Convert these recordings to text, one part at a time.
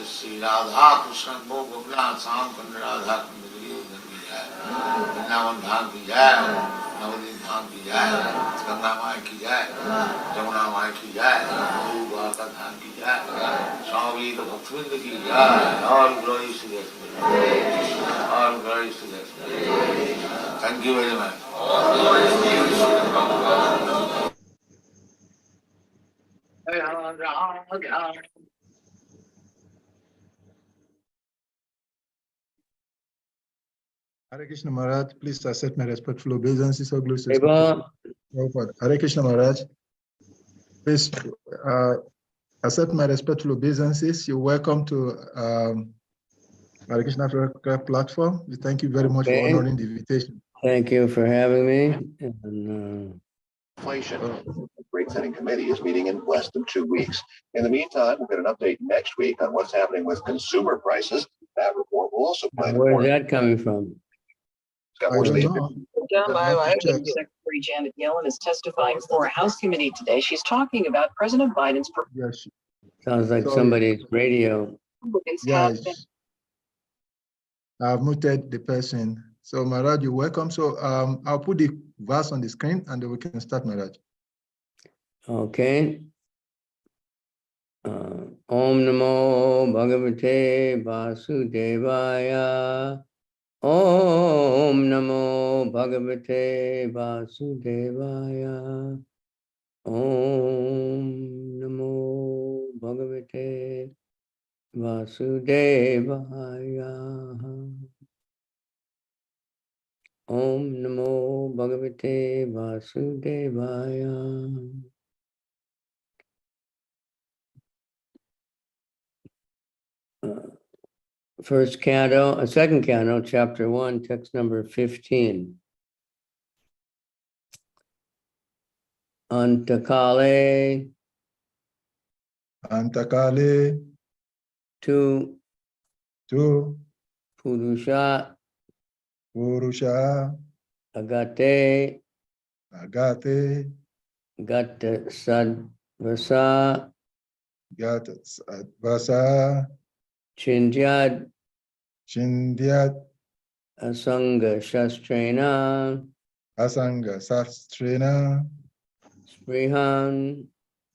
Sri Radha Krishna Bhogavna Sam Kanda Radha Kanda Vrindavan Dham ki jai, Navadvip Dham ki jai, Ganga Mai ki jai, Jamuna Mai ki jai, Guru Dwarka Dham ki jai, Swami Bhaktivinoda ki jai. All glories to that. All glories to that. Thank you very much. Hare Krishna Maharaj, please accept my respectful obeisances. Hare Krishna Maharaj, please accept my respectful obeisances. You're welcome to Hare Krishna platform. We thank you very much for honoring the invitation. Thank you for having me. And, Inflation. The rate-setting committee is meeting in less than 2 weeks. In the meantime, we'll get an update next week on what's happening with consumer prices. That report will also play. Where's that coming from? Secretary Janet Yellen is testifying for a House committee today. She's talking about President Biden's. Yes. Sounds like somebody's radio. Yes. I've muted the person. So Maharaj, you're welcome. So I'll put the verse on the screen and then we can start, Maharaj. Okay. Om Namo Bhagavate Vasudevaya. Om Namo Bhagavate Vasudevaya. Om Namo Bhagavate Vasudevaya. Om Namo Bhagavate Vasudevaya. First canto, second canto, chapter 1, text number 15. Antakale Antakale tu tu Purusha Purusha Agate Agate Gata Sadvasa Gat Vasa Chindyad Chindyat Asanga Shastrena Asanga Sastrena Sprihan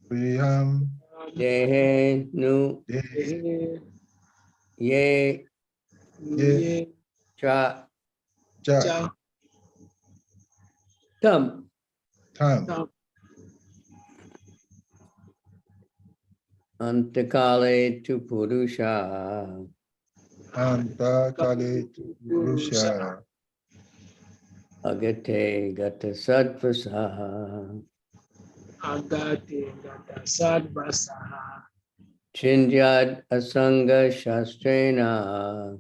Priham Dehe Nu De Ye Ye Cha Cha Tam Tam Antakale tu Purusha Antakale Purusha Agate Gata Sadvasa Agate Gata Sadvasaha Chindyad Asanga Shastrena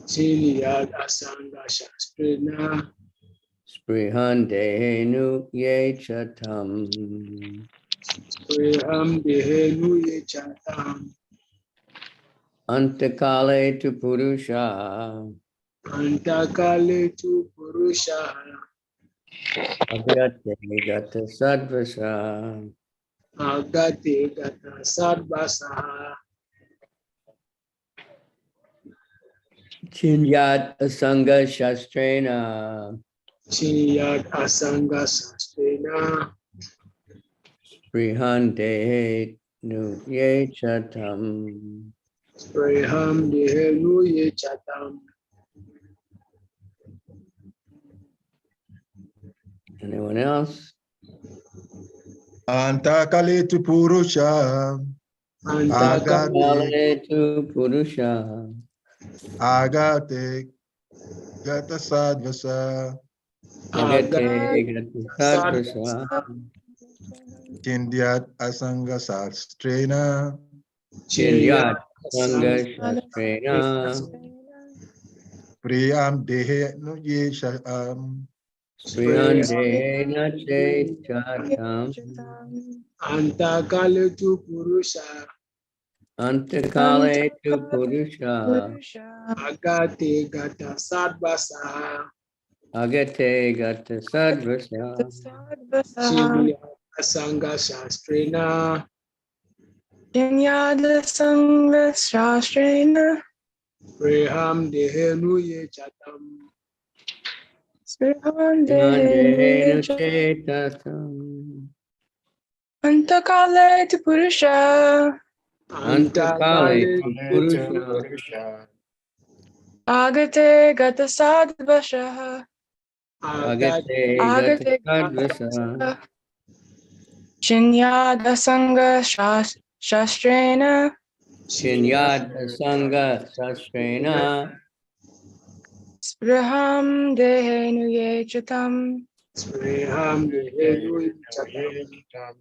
Chiliyad Asanga Shastrena Sprihan Dehenu Ye Chatam Preham Dehenu Yechatam Antakale tu Purusha Antakale tu Purusha Agate Gata Sadvasa Agate Gata Sadvasaha Chindyad Asanga Shastrena Chiliyad Asanga Shastrena Sprihan Dehenu Ye Chatam. Preham Dehenu Yechatam. Anyone else? Antakale Purusha Agate Antakale tu Purusha Agate Gata Sadvasa Agate Gata Sadvasa Chindyat Asanga Sastrena Chinyat Sanga Asanga Shastrena Priyam Dehe no Ye Sprihan Dehena Che Chatam Antakale tu Purusha Antakale tu Purusha Agate Gata Sadvasaha Agate Gata Sadvasa Chilya Asanga Shastrena Jinyada Sangha Shastrena Preham Dehenu Yechatam Srihan Sprihan Dehena Dehe Che Chatam Antakale to Purusha Antakale Antakale tu tu Purusha Agate Gata Sadvashaha Agate Agate Gata Agate Sadvasa Jinyada Sangha Shastrena Chinyat Sanga Sastrena Spriham Dehe Nuye Chatam Preham Dehenu Yechatam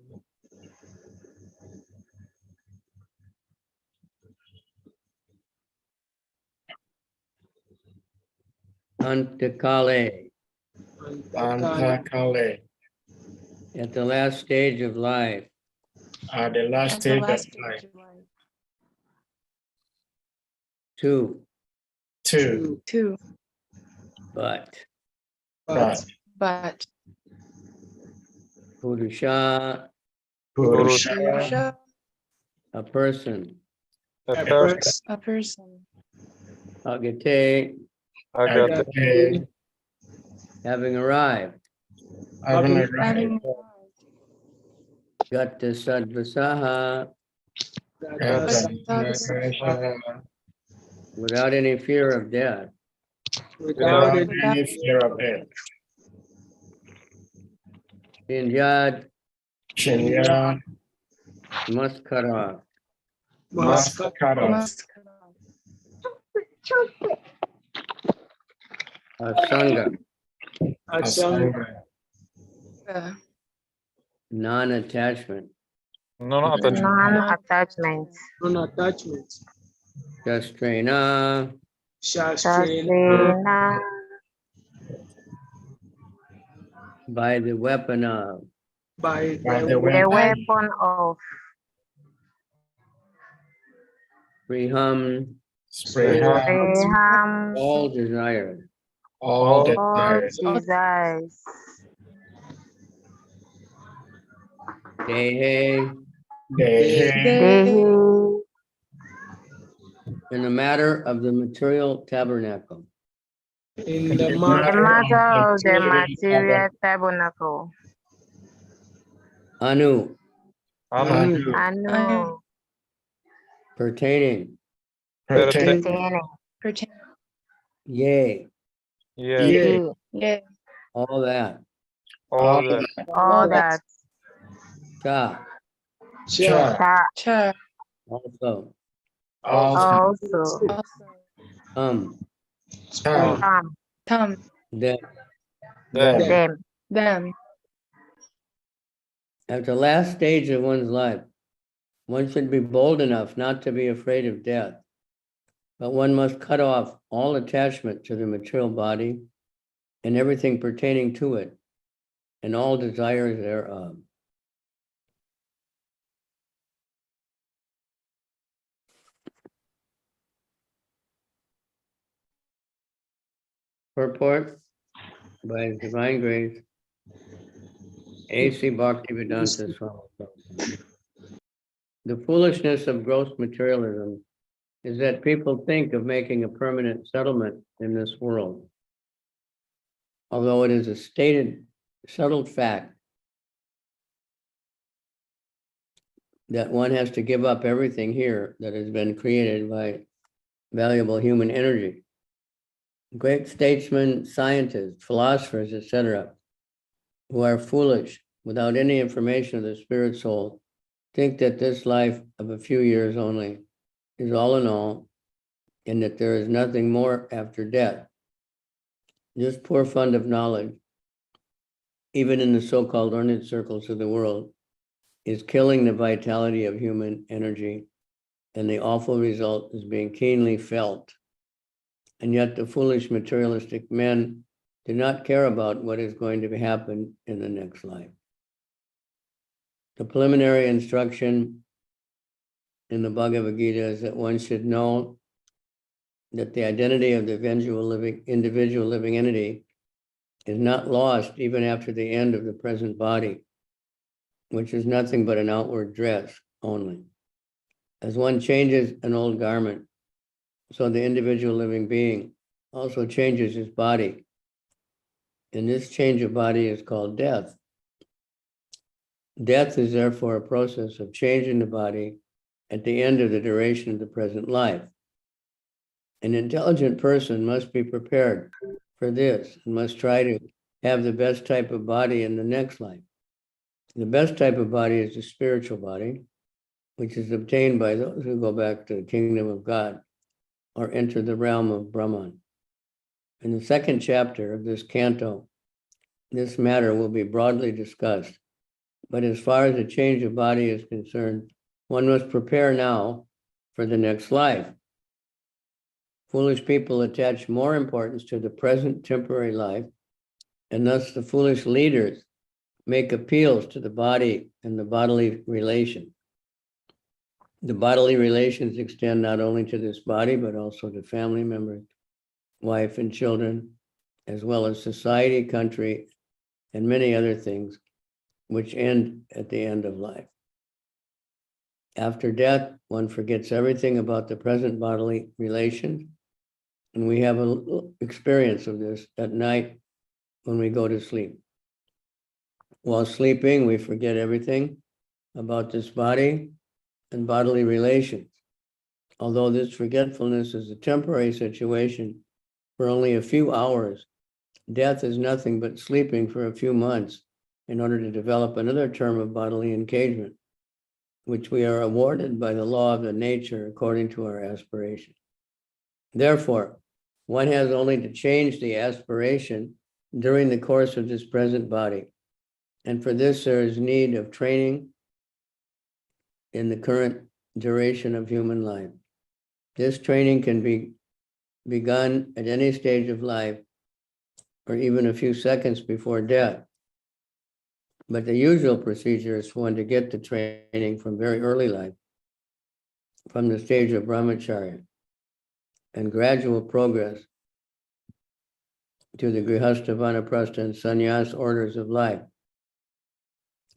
Antakale. Antakale At the last stage of life, the last at the stage of last life. stage of life. two, Two, but but Purusha, Purusha, a person, a person, a person, Agate, Agate, having arrived, having having Gata Sadvasaha, Gata Sadvasa, without any fear of death, without any fear of death. Shinjad Shinya must cut off. must cut off. Must cut off. Asanga, Asanga, non-attachment. Non-attachment. Shastrena, Sastrena. by the weapon of. by the The way weapon of. Priham, spray out Graham. all desires. all the All desires. desires. Dehe, They Dehi. in the matter of the material tabernacle. in The matter of the material tabernacle. Anu, Anu. pertaining. Pertaining. Pertaining. Yea, Yea. Yea. all that. all All that. Cha, Cha, That Cha. also. also. Also. Tam, Come. Come. That Them. Them. at the last stage of one's life, one should be bold enough not to be afraid of death, but one must cut off all attachment to the material body and everything pertaining to it, and all desires thereof. Purport by His Divine Grace, A.C. Bhaktivedanta Swami. The foolishness of gross materialism is that people think of making a permanent settlement in this world. Although it is a stated, settled fact that one has to give up everything here that has been created by valuable human energy. Great statesmen, scientists, philosophers, etc., who are foolish without any information of the spirit soul, think that this life of a few years only is all in all, and that there is nothing more after death. This poor fund of knowledge, even in the so-called learned circles of the world, is killing the vitality of human energy, and the awful result is being keenly felt. And yet the foolish materialistic men do not care about what is going to happen in the next life. The preliminary instruction in the Bhagavad Gita is that one should know that the identity of the individual living entity is not lost even after the end of the present body, which is nothing but an outward dress only. As one changes an old garment, so the individual living being also changes his body. And this change of body is called death. Death is therefore a process of changing the body at the end of the duration of the present life. An intelligent person must be prepared for this and must try to have the best type of body in the next life. The best type of body is the spiritual body, which is obtained by those who go back to the kingdom of God or enter the realm of Brahman. In the second chapter of this canto, this matter will be broadly discussed. But as far as a change of body is concerned, one must prepare now for the next life. Foolish people attach more importance to the present temporary life, and thus the foolish leaders make appeals to the body and the bodily relation. The bodily relations extend not only to this body, but also to family members, wife and children, as well as society, country, and many other things which end at the end of life. After death, one forgets everything about the present bodily relations, and we have an experience of this at night when we go to sleep. While sleeping, we forget everything about this body and bodily relations. Although this forgetfulness is a temporary situation, for only a few hours, death is nothing but sleeping for a few months in order to develop another term of bodily engagement, which we are awarded by the law of the nature according to our aspiration. Therefore, one has only to change the aspiration during the course of this present body. And for this, there is need of training in the current duration of human life. This training can be begun at any stage of life or even a few seconds before death. But the usual procedure is for one to get the training from very early life, from the stage of brahmacharya, and gradual progress to the grihastha, vanaprastha, and sannyas orders of life.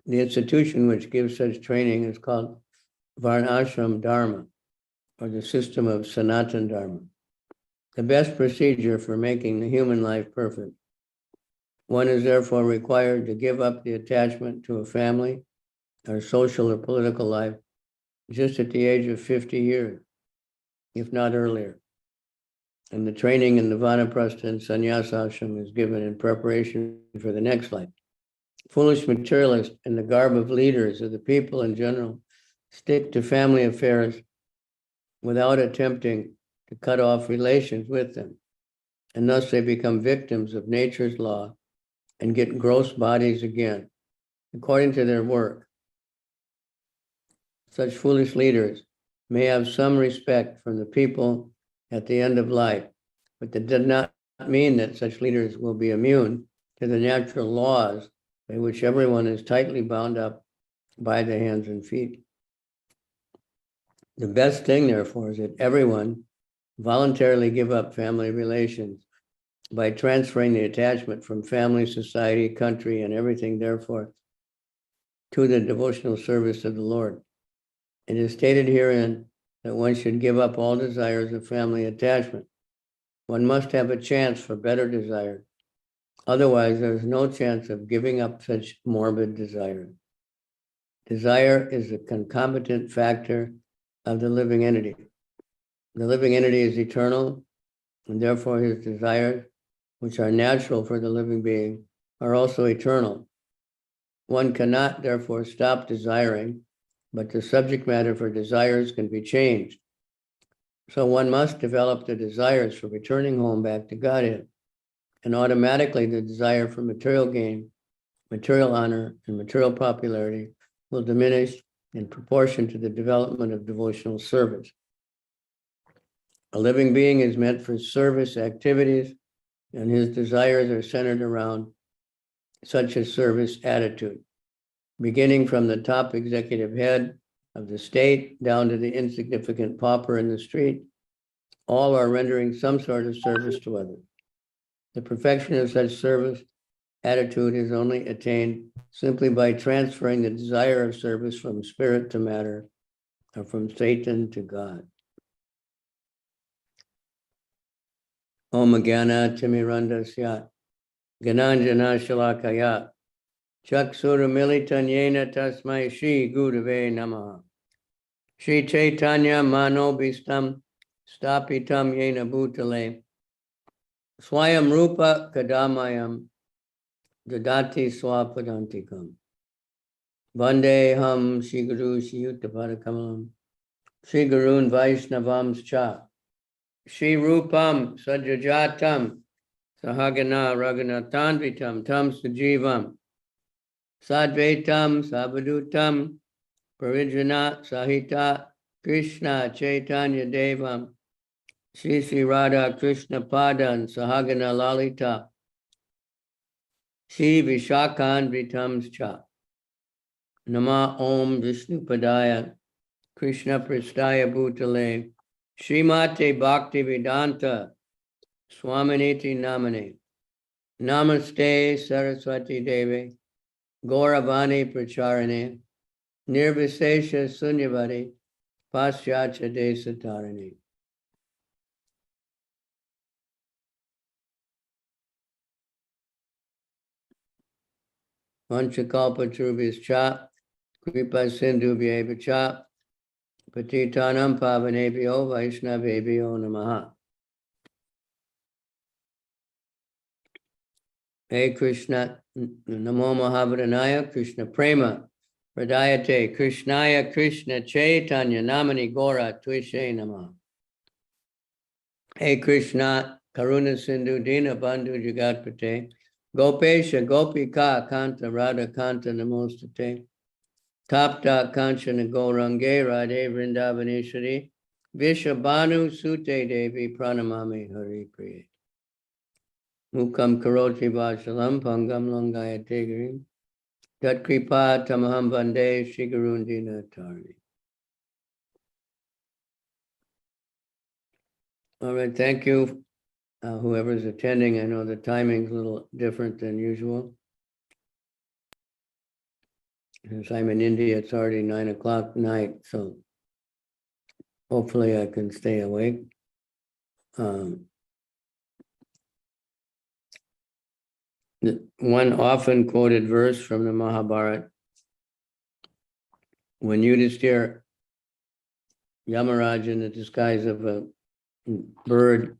The institution which gives such training is called varnashram dharma, or the system of Sanatana Dharma, the best procedure for making the human life perfect. One is therefore required to give up the attachment to a family or social or political life just at the age of 50 years, if not earlier. And the training in the vanaprastha and sannyasa ashram is given in preparation for the next life. Foolish materialists in the garb of leaders of the people in general stick to family affairs without attempting to cut off relations with them. And thus they become victims of nature's law and get gross bodies again, according to their work. Such foolish leaders may have some respect from the people at the end of life, but that does not mean that such leaders will be immune to the natural laws by which everyone is tightly bound up by the hands and feet. The best thing, therefore, is that everyone voluntarily give up family relations by transferring the attachment from family, society, country, and everything, therefore, to the devotional service of the Lord. It is stated herein that one should give up all desires of family attachment. One must have a chance for better desire. Otherwise, there is no chance of giving up such morbid desire. Desire is a concomitant factor of the living entity. The living entity is eternal, and therefore his desires, which are natural for the living being, are also eternal. One cannot, therefore, stop desiring, but the subject matter for desires can be changed. So one must develop the desires for returning home back to Godhead, and automatically the desire for material gain, material honor, and material popularity will diminish in proportion to the development of devotional service. A living being is meant for service activities, and his desires are centered around such a service attitude, beginning from the top executive head of the state down to the insignificant pauper in the street. All are rendering some sort of service to others. The perfection of such service attitude is only attained simply by transferring the desire of service from spirit to matter, or from Satan to God. Om Jnana Timirandasya Gananjana Shalakaya Chaksura Militanyena Tasmai Shri Gurave Namaha Shri Chaitanya Manobhistam Stapitam Yena Bhutale Swayam Rupa Kadamayam Dadati Swapadantikam Vandeham Shri Guru Shri Yuttapadakamalam Shri Gurun Vaishnavams Cha Shri Rupam Sajajatam Sahagana Raghunatanvitam Tam Sajivam Sadvaitam Sabadutam Parijana Sahita Krishna Chaitanya Devam Shri Sri Radha Krishna Padan Sahagana Lalita Shri Vishakhan Vitams Cha Nama Om Vishnu Padaya Krishna Pristaya Bhutale Srimate Bhakti Vedanta Swaminiti Namane Namaste Saraswati Devi Gauravani Pracharane Nirvisesha Sunyavadi Paschatya Desatarani. Vanchakalpatrubhis cha Kripa Sindhubhya cha Patitanam Pavanebhyo Vaishnavebhyo Namaha. Hey Krishna, Namo Mahavadhanaya, Krishna Prema, Pradayate, Krishnaya, Krishna Chaitanya, Namani Gora, Tvishe Nama. Hey Krishna, Karuna Sindhu, Dina Bandhu Jagatpate, Gopesha, Gopika, Kanta, Radha Kanta, Namostate, Tapta Kanchana Gaurange, Radhe Vrindavaneshwari, Vishabhanu Sute Devi, Pranamami Hari Priya. Mukam Karoti Vachalam, Pangam Langaya Tegri, Tat Kripa Tamaham Bande, Shigarundina Tarni. All right, thank you. Whoever's attending, I know the timing's a little different than usual. Since I'm in India, it's already 9 o'clock night, so hopefully I can stay awake. One often quoted verse from the Mahabharata, when Yudhishthira, Yamaraj in the disguise of a bird,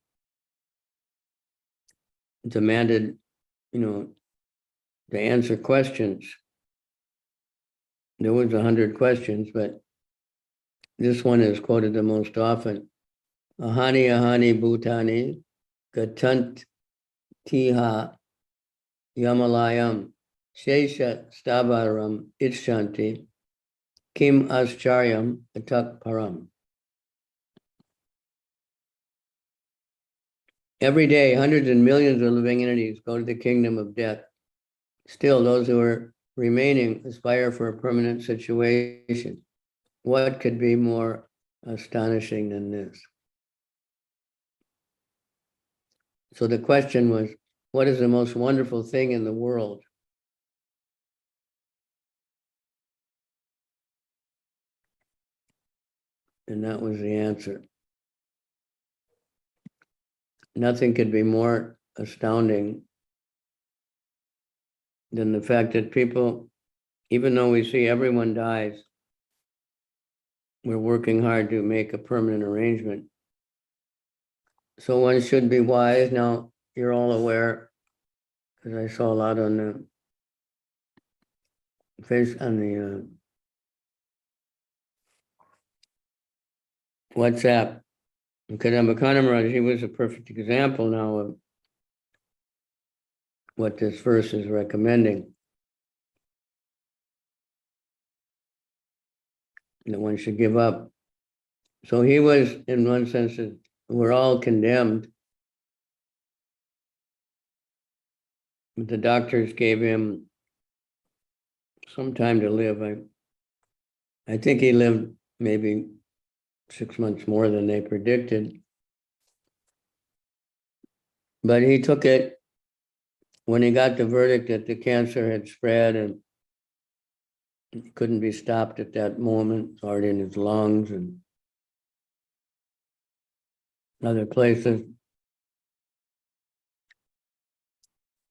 demanded, to answer questions. There was 100 questions, but this one is quoted the most often. Ahani ahani bhutani gatant tiha yamalayam shesha stavaram ichanti kim ascharyam atak param. Every day, hundreds and millions of living entities go to the kingdom of death. Still, those who are remaining aspire for a permanent situation. What could be more astonishing than this? So the question was, what is the most wonderful thing in the world? And that was the answer. Nothing could be more astounding than the fact that people, even though we see everyone dies, we're working hard to make a permanent arrangement. So one should be wise. Now, you're all aware, because I saw a lot on the WhatsApp. Kadamba Maharaj, he was a perfect example now of what this verse is recommending. That one should give up. So he was, in one sense, we're all condemned. The doctors gave him some time to live. I think he lived maybe 6 months more than they predicted. But he took it when he got the verdict that the cancer had spread and it couldn't be stopped at that moment. It's already in his lungs and other places.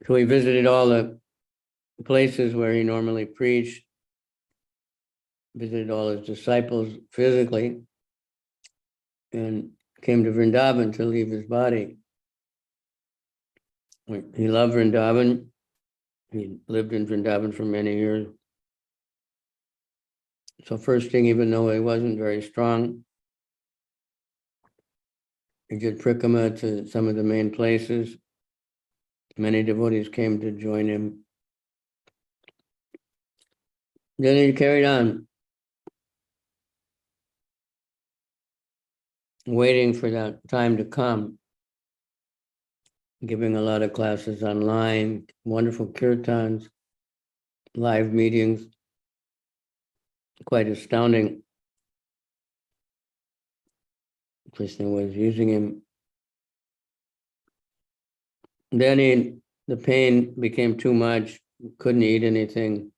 So he visited all the places where he normally preached, visited all his disciples physically, and came to Vrindavan to leave his body. He loved Vrindavan. He lived in Vrindavan for many years. So first thing, even though he wasn't very strong, he did prikrama to some of the main places. Many devotees came to join him. Then he carried on, waiting for that time to come, giving a lot of classes online, wonderful kirtans, live meetings, quite astounding. Krishna was using him. Then the pain became too much, couldn't eat anything.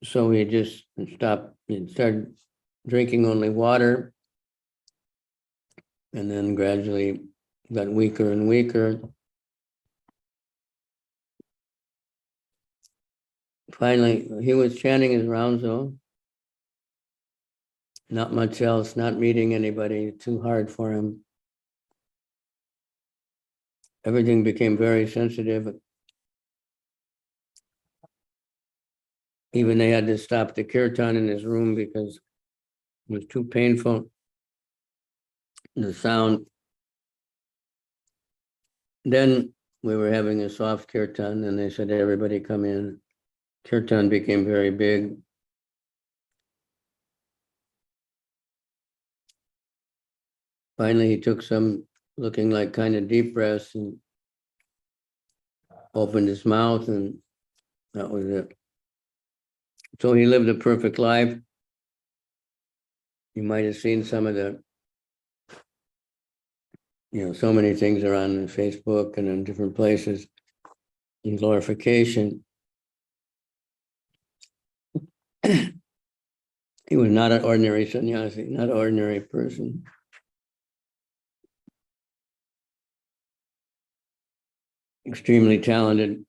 So he just stopped, he started drinking only water, and then gradually got weaker and weaker. Finally, he was chanting his rounds, not much else, not meeting anybody, too hard for him. everything became very sensitive. Even they had to stop the kirtan in his room because it was too painful. The sound. Then we were having a soft kirtan and they said, everybody come in. Kirtan became very big. Finally, he took some looking like kind of deep breaths and opened his mouth, and that was it. So he lived a perfect life. You might have seen some of the, so many things are on Facebook and in different places in glorification. He was not an ordinary sannyasi, not an ordinary person. Extremely talented,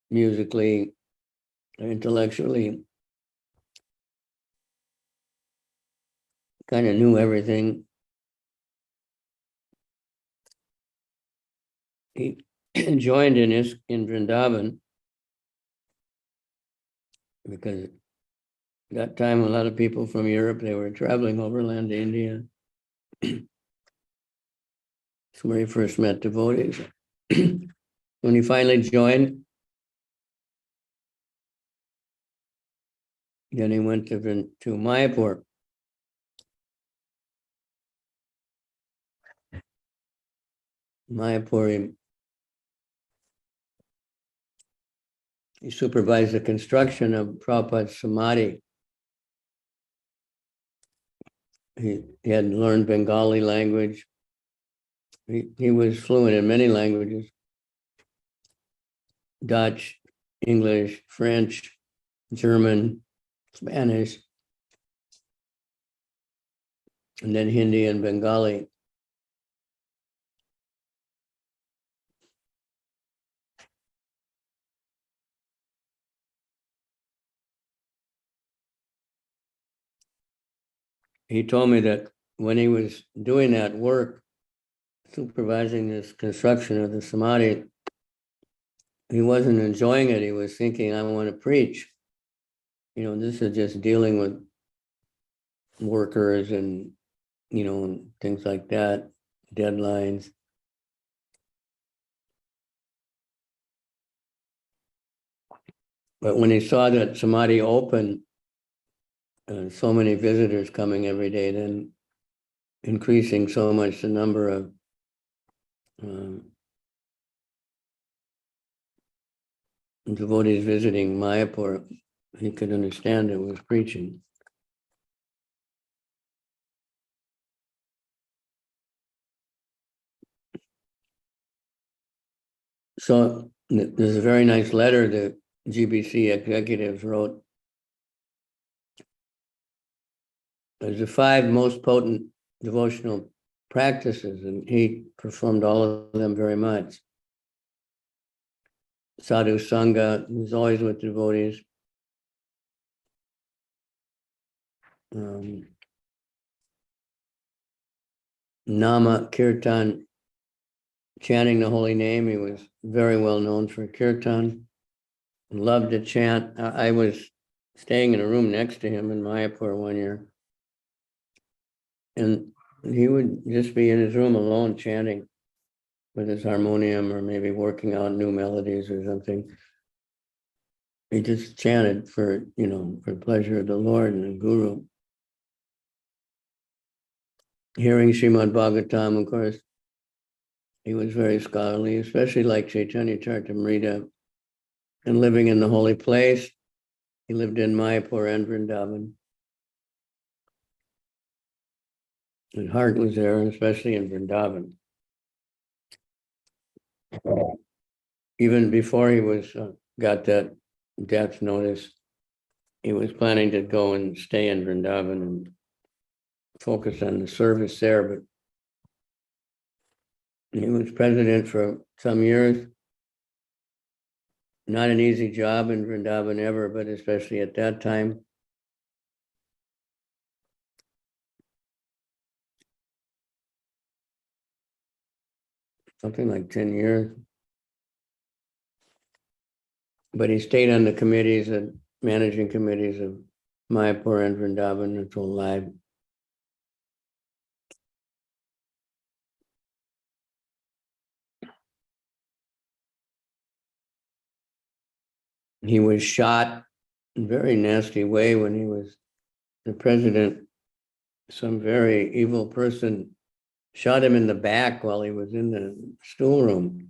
musically, intellectually, kind of knew everything. He joined in Vrindavan because at that time a lot of people from Europe, they were traveling overland to India. That's where he first met devotees. When he finally joined, then he went to Mayapur. Mayapur, he supervised the construction of Prabhupada's Samadhi. He had learned Bengali language. He was fluent in many languages: Dutch, English, French, German, Spanish, and then Hindi and Bengali. He told me that when he was doing that work, supervising this construction of the Samadhi, he wasn't enjoying it. He was thinking, I want to preach. This is just dealing with workers and, and things like that, deadlines. But when he saw that Samadhi open, so many visitors coming every day, then increasing so much the number of devotees visiting Mayapur, he could understand it was preaching. So there's a very nice letter that GBC executives wrote. There's the 5 most potent devotional practices, and he performed all of them very much. Sadhu Sangha, who's always with devotees. Nama Kirtan, chanting the holy name. He was very well known for kirtan. Loved to chant. I was staying in a room next to him in Mayapur one year, and he would just be in his room alone chanting with his harmonium, or maybe working out new melodies or something. He just chanted for the pleasure of the Lord and the Guru. Hearing SRIMAD BHAGAVATAM, of course, he was very scholarly, especially like Chaitanya Charitamrita, and living in the holy place. He lived in Mayapur and Vrindavan. His heart was there, especially in Vrindavan. Even before he got that death notice, he was planning to go and stay in Vrindavan and focus on the service there, but he was president for some years. Not an easy job in Vrindavan ever, but especially at that time. something like 10 years. But he stayed on the committees and managing committees of Mayapur and Vrindavan his whole life. He was shot in a very nasty way when he was the president. Some very evil person shot him in the back while he was in the stoolroom.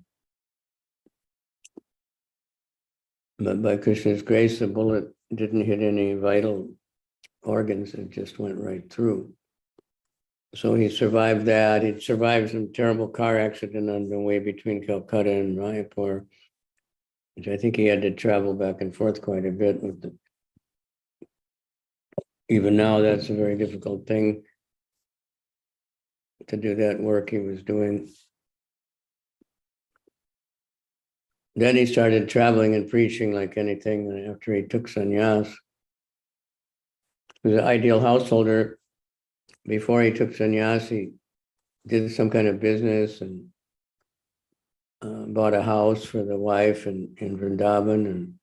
But by Krishna's grace, the bullet didn't hit any vital organs. It just went right through. So he survived that. He'd survived some terrible car accident on the way between Calcutta and Mayapur, which I think he had to travel back and forth quite a bit with the, even now, that's a very difficult thing to do that work he was doing. Then he started traveling and preaching like anything after he took sannyas. He was an ideal householder. Before he took sannyas, he did some kind of business and bought a house for the wife in Vrindavan and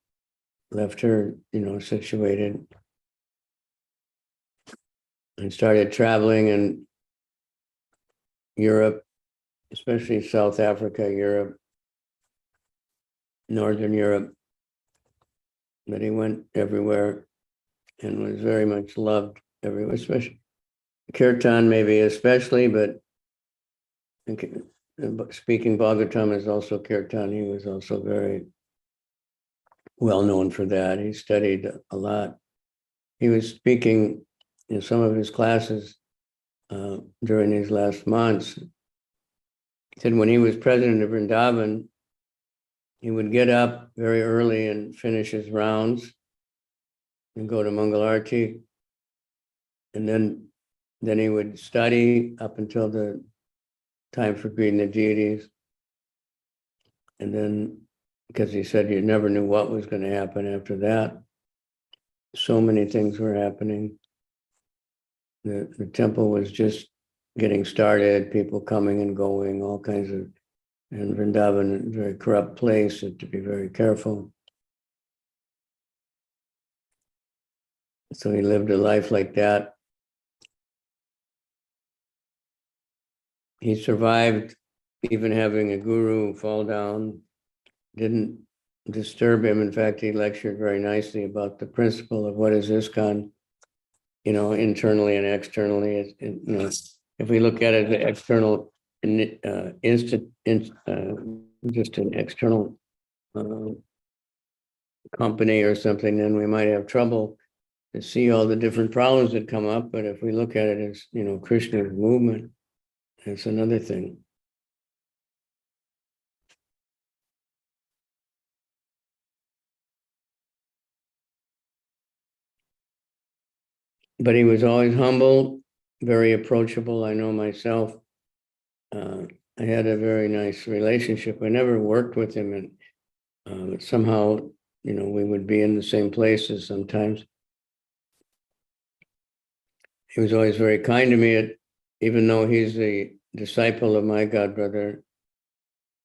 left her, situated. And started traveling in Europe, especially South Africa, Europe, Northern Europe. But he went everywhere and was very much loved everywhere, especially Kirtan, maybe especially, but speaking Bhagavatam is also Kirtan. He was also very well known for that. He studied a lot. He was speaking in some of his classes during these last months. He said when he was president of Vrindavan, he would get up very early and finish his rounds and go to Mangalarti. And then he would study up until the time for greeting the deities. And then, because he said you never knew what was going to happen after that. So many things were happening. The temple was just getting started, people coming and going, all kinds of, and Vrindavan, a very corrupt place, so to be very careful. So he lived a life like that. He survived even having a guru fall down, didn't disturb him. In fact, he lectured very nicely about the principle of what is ISKCON, internally and externally. If we look at it as an external, just an external company or something, then we might have trouble to see all the different problems that come up. But if we look at it as, Krishna's movement, that's another thing. But he was always humble, very approachable. I know myself. I had a very nice relationship. I never worked with him, and somehow, we would be in the same places sometimes. He was always very kind to me, even though he's the disciple of my godbrother.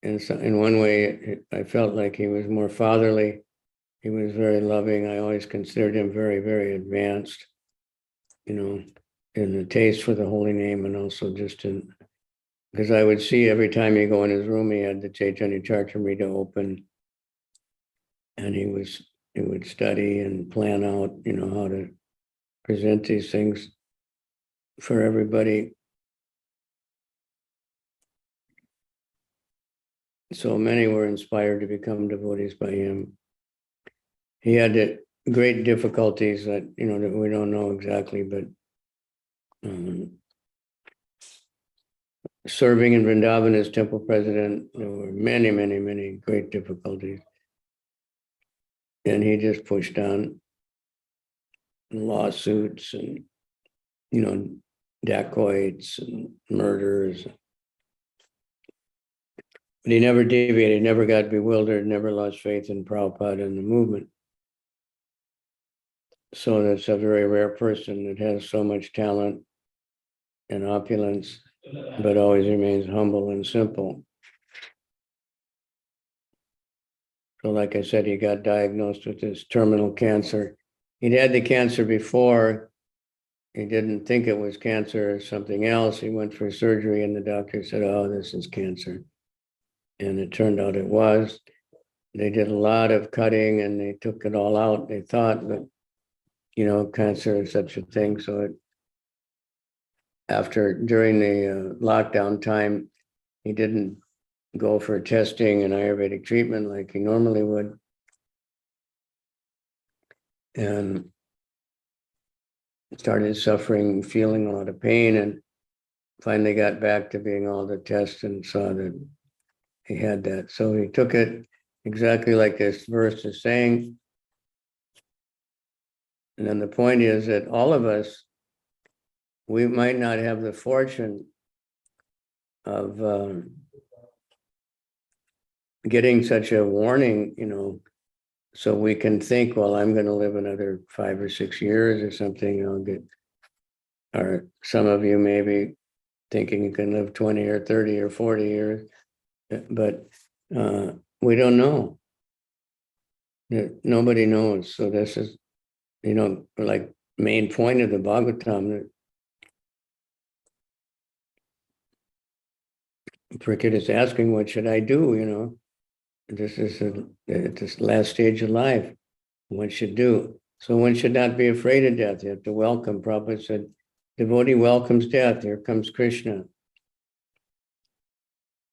And so in one way, I felt like he was more fatherly. He was very loving. I always considered him very, very advanced, in the taste for the holy name, and also just because I would see every time you go in his room, he had the Chaitanya Charitamrita open, and he would study and plan out, how to present these things for everybody. So many were inspired to become devotees by him. He had great difficulties that, that we don't know exactly, but serving in Vrindavan as temple president, there were many, many, many great difficulties. And he just pushed on lawsuits and, dacoits and murders. But he never deviated, never got bewildered, never lost faith in Prabhupada and the movement. So that's a very rare person that has so much talent and opulence, but always remains humble and simple. So like I said, he got diagnosed with this terminal cancer. He'd had the cancer before. He didn't think it was cancer or something else. He went for surgery and the doctor said, oh, this is cancer. And it turned out it was. They did a lot of cutting and they took it all out, they thought, but you know, cancer is such a thing. So during the lockdown time, he didn't go for testing and Ayurvedic treatment like he normally would. And started suffering, feeling a lot of pain, and finally got back to being all the tests and saw that he had that. So he took it exactly like this verse is saying. And then the point is that all of us, we might not have the fortune of getting such a warning, you know, so we can think, well, I'm going to live another 5 or 6 years or something. I'll get, or some of you may be thinking you can live 20 or 30 or 40 years, but we don't know. Nobody knows. So this is, you know, like main point of the Bhagavatam, that Prakrit is asking, what should I do? You know, this is this last stage of life. One should do. So one should not be afraid of death. You have to welcome. Prabhupada said, devotee welcomes death. Here comes Krishna.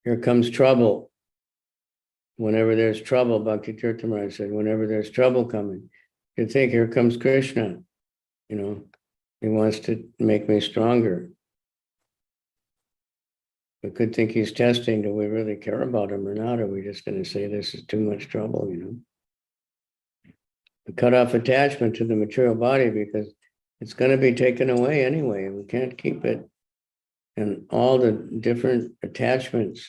Here comes trouble. Whenever there's trouble, Bhakti Tirtha Maharaj said, whenever there's trouble coming, you think, here comes Krishna. You know, he wants to make me stronger. We could think he's testing. Do we really care about him or not? Are we just going to say this is too much trouble, you know? We cut off attachment to the material body because it's going to be taken away anyway. We can't keep it. And all the different attachments.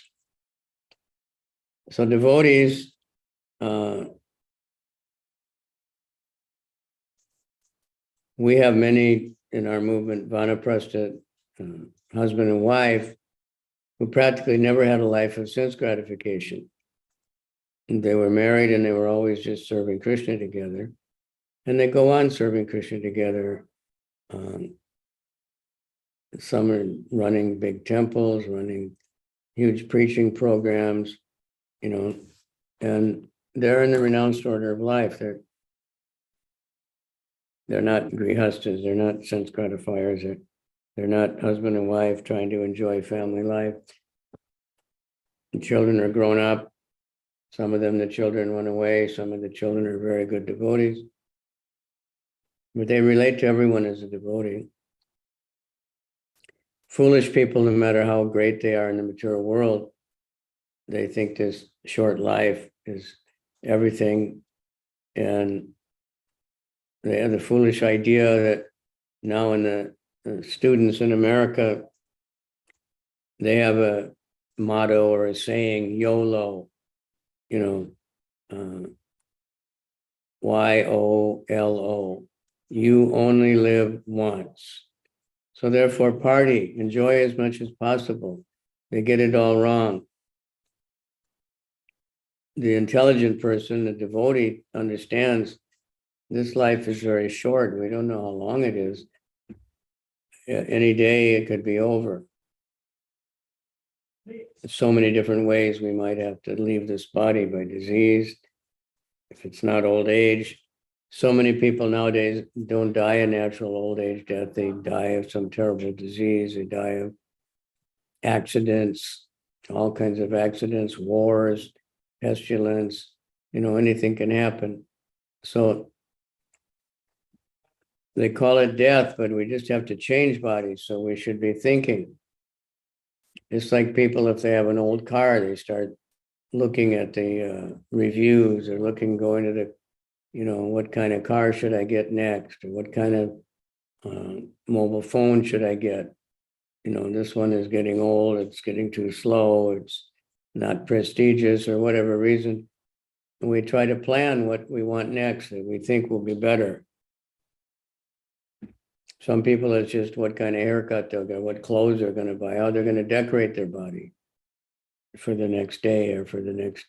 So devotees, we have many in our movement, Vanaprastha, husband and wife, who practically never had a life of sense gratification. And they were married and they were always just serving Krishna together. And they go on serving Krishna together. Some are running big temples, running huge preaching programs, you know, and they're in the renounced order of life. They're not grihastas, they're not sense gratifiers, they're not husband and wife trying to enjoy family life. The children are grown up. Some of them, the children went away. Some of the children are very good devotees. But they relate to everyone as a devotee. Foolish people, no matter how great they are in the material world, they think this short life is everything. And they have the foolish idea that now in the students in America, they have a motto or a saying, YOLO, you know, YOLO, you only live once. So therefore party, enjoy as much as possible. They get it all wrong. The intelligent person, the devotee, understands this life is very short. We don't know how long it is. Any day it could be over. So many different ways we might have to leave this body, by disease, if it's not old age. So many people nowadays don't die a natural old age death. They die of some terrible disease. They die of accidents, all kinds of accidents, wars, pestilence, you know, anything can happen. So they call it death, but we just have to change bodies. So we should be thinking. It's like people, if they have an old car, they start looking at the reviews or going to the, you know, what kind of car should I get next? Or what kind of mobile phone should I get? You know, this one is getting old, it's getting too slow, it's not prestigious or whatever reason. And we try to plan what we want next that we think will be better. Some people, it's just what kind of haircut they'll get, what clothes they're going to buy, how they're going to decorate their body for the next day or for the next,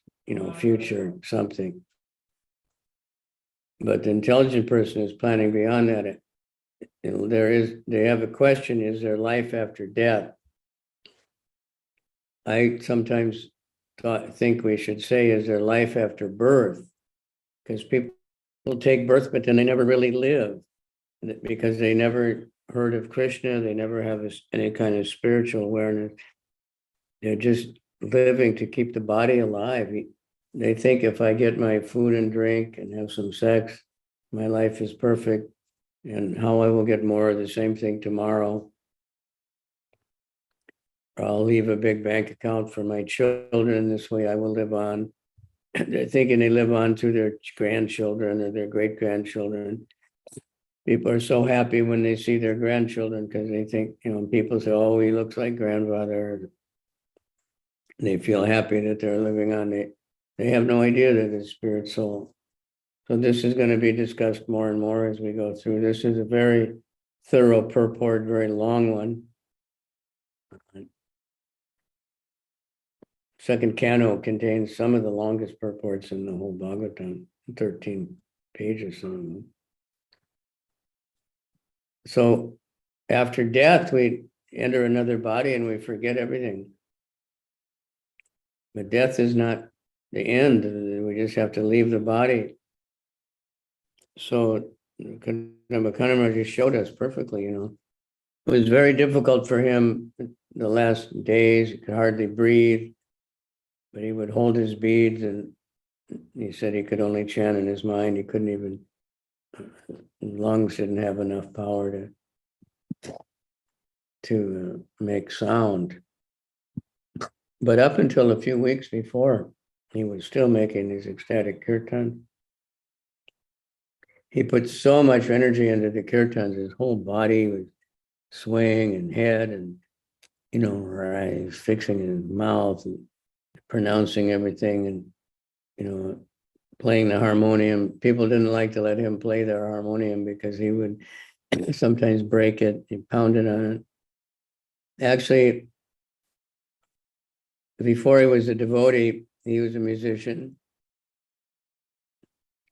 future something. But the intelligent person is planning beyond that. They have a question, is there life after death? I sometimes think we should say, is there life after birth? Because people take birth, but then they never really live because they never heard of Krishna. They never have any kind of spiritual awareness. They're just living to keep the body alive. They think if I get my food and drink and have some sex, my life is perfect, and how I will get more of the same thing tomorrow. Or I'll leave a big bank account for my children. This way I will live on. They're thinking they live on through their grandchildren or their great-grandchildren. People are so happy when they see their grandchildren because they think, people say, oh, he looks like grandfather. They feel happy that they're living on. They have no idea that it's spirit soul. So this is going to be discussed more and more as we go through. This is a very thorough purport, very long one. Second canto contains some of the longest purports in the whole Bhagavatam, 13 pages. So after death, we enter another body and we forget everything. But death is not the end. We just have to leave the body. So Kanama just showed us perfectly, It was very difficult for him the last days. He could hardly breathe, but he would hold his beads, and he said he could only chant in his mind. He couldn't even, lungs didn't have enough power to make sound. But up until a few weeks before, he was still making his ecstatic kirtan. He put so much energy into the kirtans, his whole body was swaying and head, and right, he's fixing his mouth and pronouncing everything, and playing the harmonium. People didn't like to let him play their harmonium because he would sometimes break it. He pounded on it. Actually, before he was a devotee, he was a musician.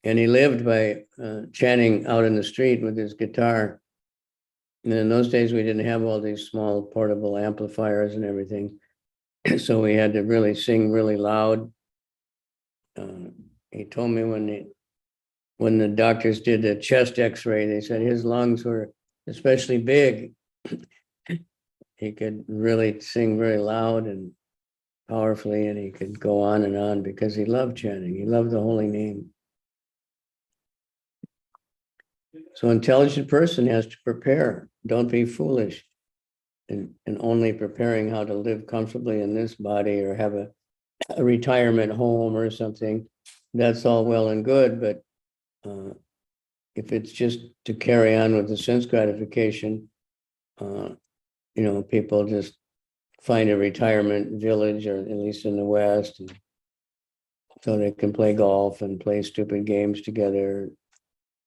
And he lived by chanting out in the street with his guitar. And in those days, we didn't have all these small portable amplifiers and everything. So we had to really sing really loud. He told me when the doctors did the chest x-ray, they said his lungs were especially big. He could really sing very loud and powerfully, and he could go on because he loved chanting. He loved the holy name. So intelligent person has to prepare. Don't be foolish and only preparing how to live comfortably in this body or have a retirement home or something. That's all well and good, but if it's just to carry on with the sense gratification, people just find a retirement village, or at least in the West, so they can play golf and play stupid games together,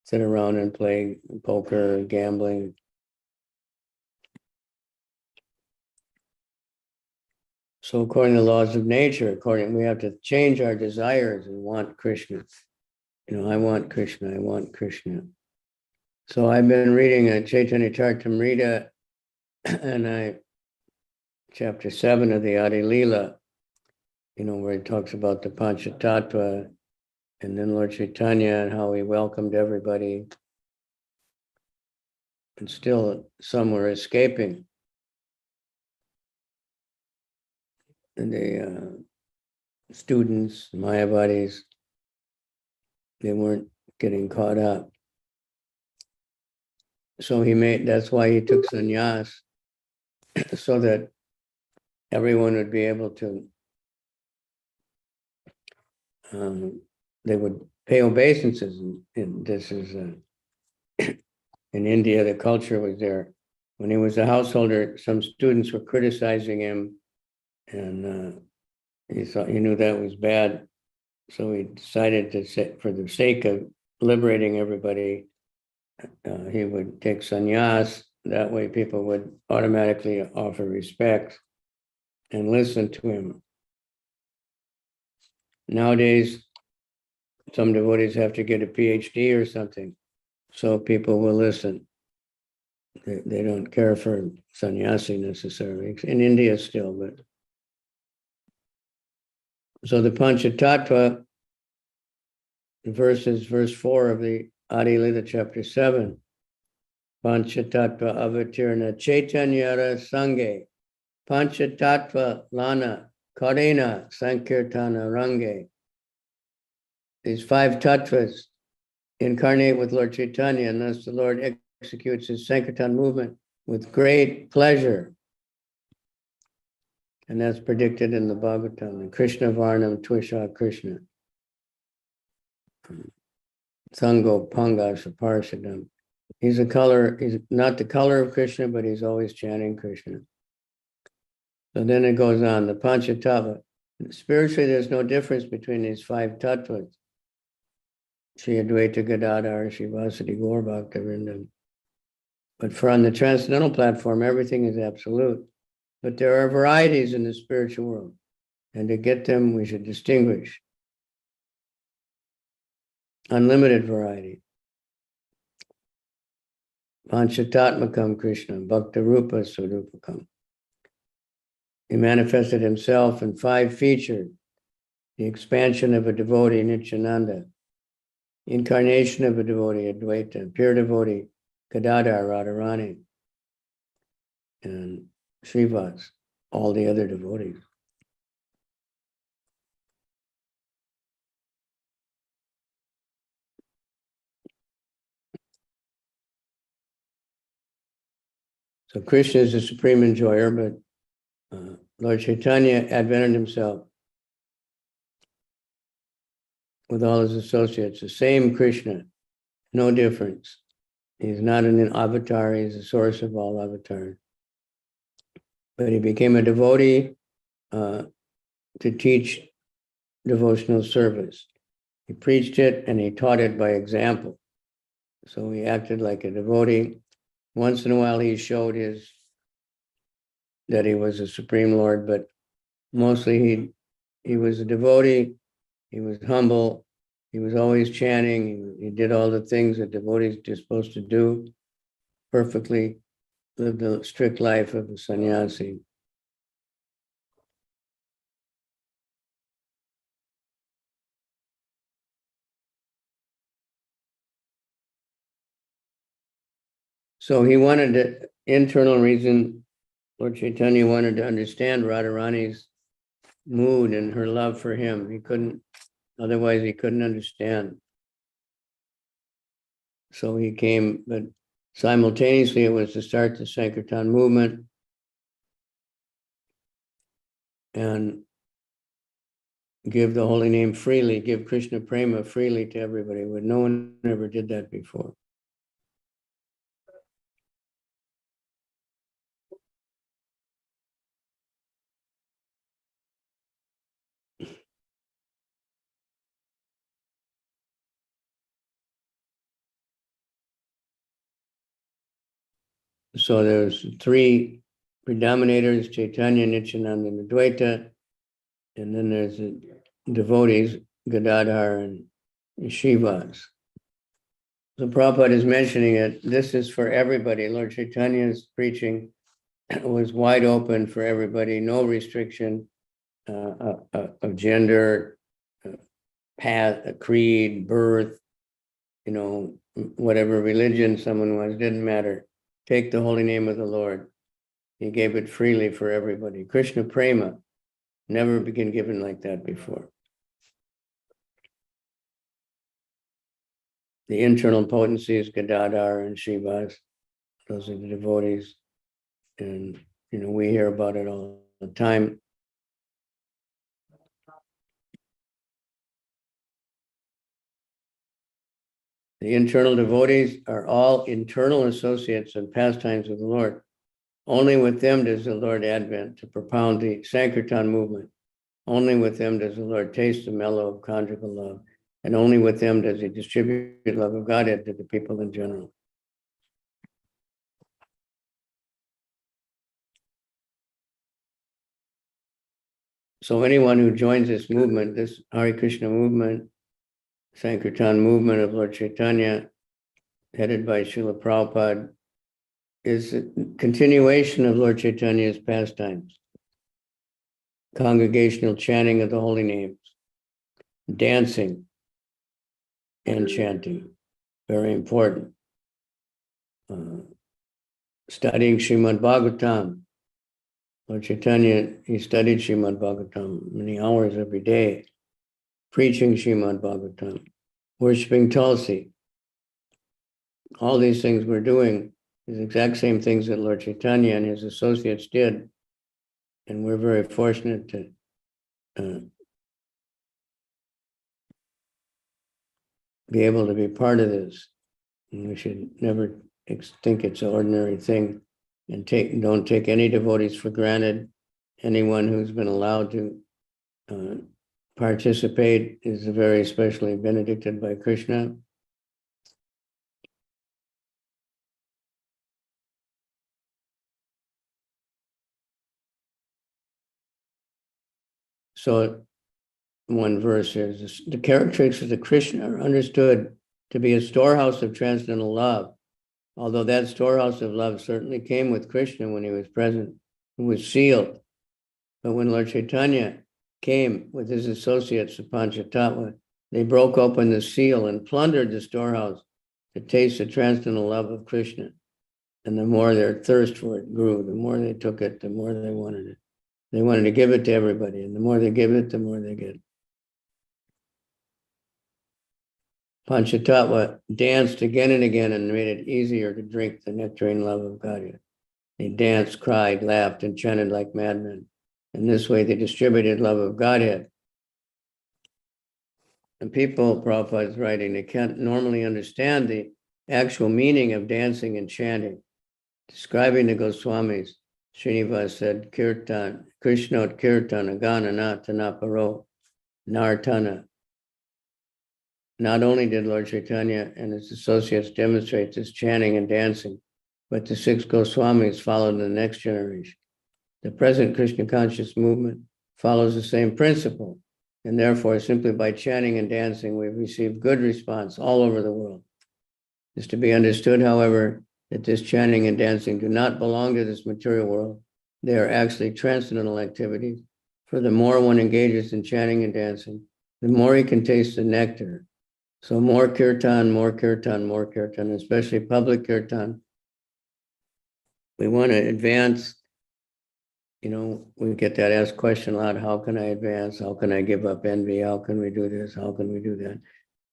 sit around and play poker, gambling. So according to the laws of nature, we have to change our desires and want Krishna. I want Krishna, I want Krishna. So I've been reading Chaitanya Charitamrita, and chapter 7 of the Adi Leela, where he talks about the Panchatattva, and then Lord Chaitanya and how he welcomed everybody. And still some were escaping. And the students, Mayavadis, they weren't getting caught up. So that's why he took sannyas, so that everyone would be able to, they would pay obeisances. And this is, in India, the culture was there. When he was a householder, some students were criticizing him, and he knew that was bad. So he decided to say, for the sake of liberating everybody, he would take sannyas. That way people would automatically offer respect and listen to him. Nowadays, some devotees have to get a PhD or something, so people will listen. They don't care for sannyasi necessarily, in India still, but. So the Panchatattva, verse 4 of the Adi Lila chapter 7, Panchatattva avatirna chaitanyara sange, Panchatattva lana karena sankirtana range. These 5 tattvas incarnate with Lord Chaitanya, and thus the Lord executes his Sankirtan movement with great pleasure. And that's predicted in the Bhagavatam, in Krishna Varnam Tvisha Krishna. Sango Panga Saparshadam. He's not the color of Krishna, but he's always chanting Krishna. So then it goes on, the Panchatattva. Spiritually, there's no difference between these 5 tattvas. Shri Advaita Gadadhar, Shivasati Gaur Bhaktivinoda. But for on the transcendental platform, everything is absolute. But there are varieties in the spiritual world. And to get them, we should distinguish. Unlimited variety. Panchatatmakam Krishna, Bhakta Rupa Swarupakam. He manifested himself in 5 features: the expansion of a devotee, Nityananda, incarnation of a devotee, Advaita, pure devotee, Gadadhar, Radharani, and Srivas, all the other devotees. So Krishna is the supreme enjoyer, but Lord Chaitanya advented himself with all his associates, the same Krishna, no difference. He's not an avatar, he's the source of all avatars. But he became a devotee to teach devotional service. He preached it and he taught it by example. So he acted like a devotee. Once in a while he showed that he was a Supreme Lord, but mostly he was a devotee, he was humble, he was always chanting, he did all the things that devotees are supposed to do, perfectly lived a strict life of a sannyasi. So he wanted to, internal reason, Lord Chaitanya wanted to understand Radharani's mood and her love for him. He couldn't, otherwise he couldn't understand. So he came, but simultaneously it was to start the Sankirtan movement and give the holy name freely, give Krishna Prema freely to everybody. But no one ever did that before. So there's 3 predominators, Chaitanya, Nityananda, and Advaita. And then there's the devotees, Gadadhar and Shivas. So Prabhupada is mentioning it. This is for everybody. Lord Chaitanya's preaching was wide open for everybody, no restriction of gender, path, creed, birth, whatever religion someone was, didn't matter. Take the holy name of the Lord. He gave it freely for everybody. Krishna Prema never been given like that before. The internal potencies, Gadadhar and Shivas, those are the devotees. And, we hear about it all the time. The internal devotees are all internal associates and pastimes of the Lord. Only with them does the Lord advent to propound the Sankirtan movement. Only with them does the Lord taste the mellow of conjugal love. And only with them does he distribute love of Godhead to the people in general. So anyone who joins this movement, this Hare Krishna movement, Sankirtan movement of Lord Chaitanya, headed by Srila Prabhupada, is a continuation of Lord Chaitanya's pastimes. Congregational chanting of the holy names, dancing and chanting, very important. Studying Srimad Bhagavatam. Lord Chaitanya, he studied Srimad Bhagavatam many hours every day, preaching Srimad Bhagavatam, worshiping Tulsi. All these things we're doing is the exact same things that Lord Chaitanya and his associates did. And we're very fortunate to be able to be part of this. And we should never think it's an ordinary thing and don't take any devotees for granted. Anyone who's been allowed to participate is very especially benedicted by Krishna. So one verse here is the characteristics of Krishna are understood to be a storehouse of transcendental love. Although that storehouse of love certainly came with Krishna when he was present, it was sealed. But when Lord Chaitanya came with his associates, the Panchatattva, they broke open the seal and plundered the storehouse to taste the transcendental love of Krishna. And the more their thirst for it grew, the more they took it, the more they wanted it. They wanted to give it to everybody, and the more they give it, the more they get. Panchatattva danced again and again and made it easier to drink the nectarine love of Godhead. They danced, cried, laughed, and chanted like madmen. And this way they distributed love of Godhead. And people, Prabhupada is writing, they can't normally understand the actual meaning of dancing and chanting. Describing the Goswamis, Srinivas said, Kirtan, Krishnot Kirtana, Ganana, Tanaparo, Nartana. Not only did Lord Chaitanya and his associates demonstrate this chanting and dancing, but the 6 Goswamis followed the next generation. The present Krishna conscious movement follows the same principle, and therefore simply by chanting and dancing, we've received good response all over the world. It is to be understood, however, that this chanting and dancing do not belong to this material world. They are actually transcendental activities. For the more one engages in chanting and dancing, the more he can taste the nectar. So more kirtan, more kirtan, more kirtan, especially public kirtan. We want to advance. We get that asked question a lot. How can I advance? How can I give up envy? How can we do this? How can we do that?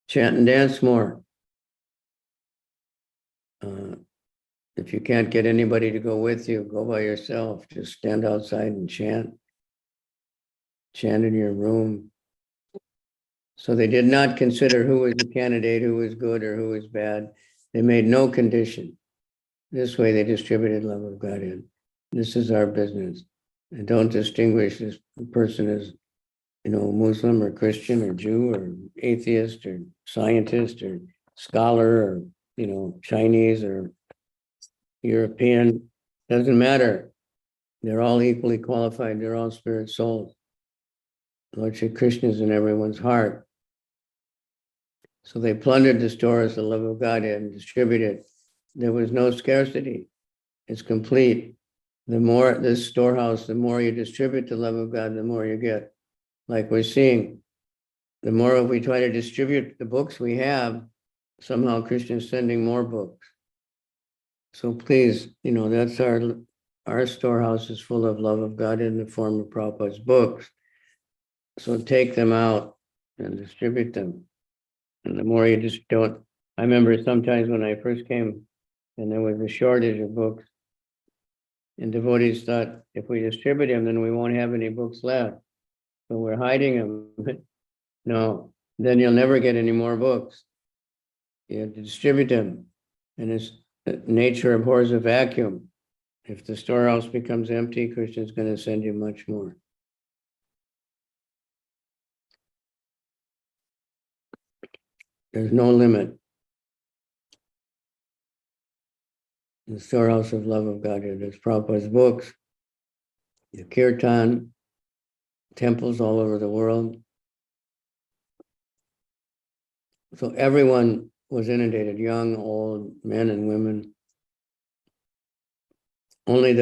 Chant and dance more. If you can't get anybody to go with you, go by yourself. Just stand outside and chant. Chant in your room. So they did not consider who was the candidate, who was good or who was bad. They made no condition. This way they distributed love of Godhead. This is our business. And don't distinguish this person as, Muslim or Christian or Jew or atheist or scientist or scholar or, Chinese or European. Doesn't matter. They're all equally qualified. They're all spirit souls. Lord Shri Krishna is in everyone's heart. So they plundered the stores, the love of Godhead, and distributed. There was no scarcity. It's complete. The more this storehouse, the more you distribute the love of God, the more you get. Like we're seeing, the more we try to distribute the books we have, somehow Krishna is sending more books. So please, that's our storehouse is full of love of God in the form of Prabhupada's books. So take them out and distribute them. And the more you just don't, I remember sometimes when I first came and there was a shortage of books, and devotees thought if we distribute them, then we won't have any books left. So we're hiding them. No, then you'll never get any more books. You have to distribute them. And it's nature abhors a vacuum. If the storehouse becomes empty, Krishna's going to send you much more. There's no limit. The storehouse of love of God here. There's Prabhupada's books, the kirtan, temples all over the world. So everyone was inundated, young, old, men and women. Only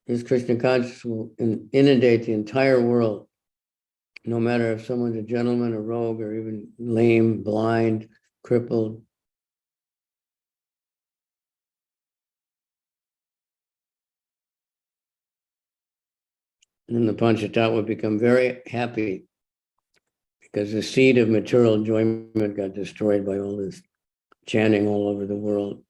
this Krishna consciousness will inundate the entire world, no matter if someone's a gentleman, a rogue, or even lame, blind, crippled. And the Panchatat would become very happy because the seed of material enjoyment got destroyed by all this chanting all over the world.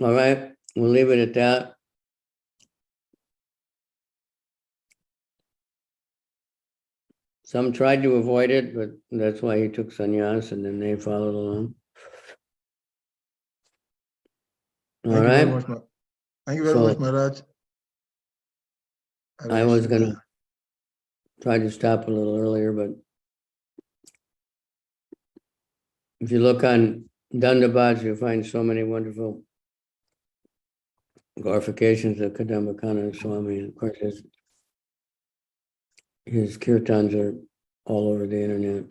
All right, we'll leave it at that. Some tried to avoid it, but that's why he took sannyas and then they followed along. All Thank you very right. much, thank you very So much, Maharaj. I was going to try to stop a little earlier, but if you look on Dandabaj, you'll find so many wonderful glorifications of Kadambakana Swami. And of course, his kirtans are all over the internet.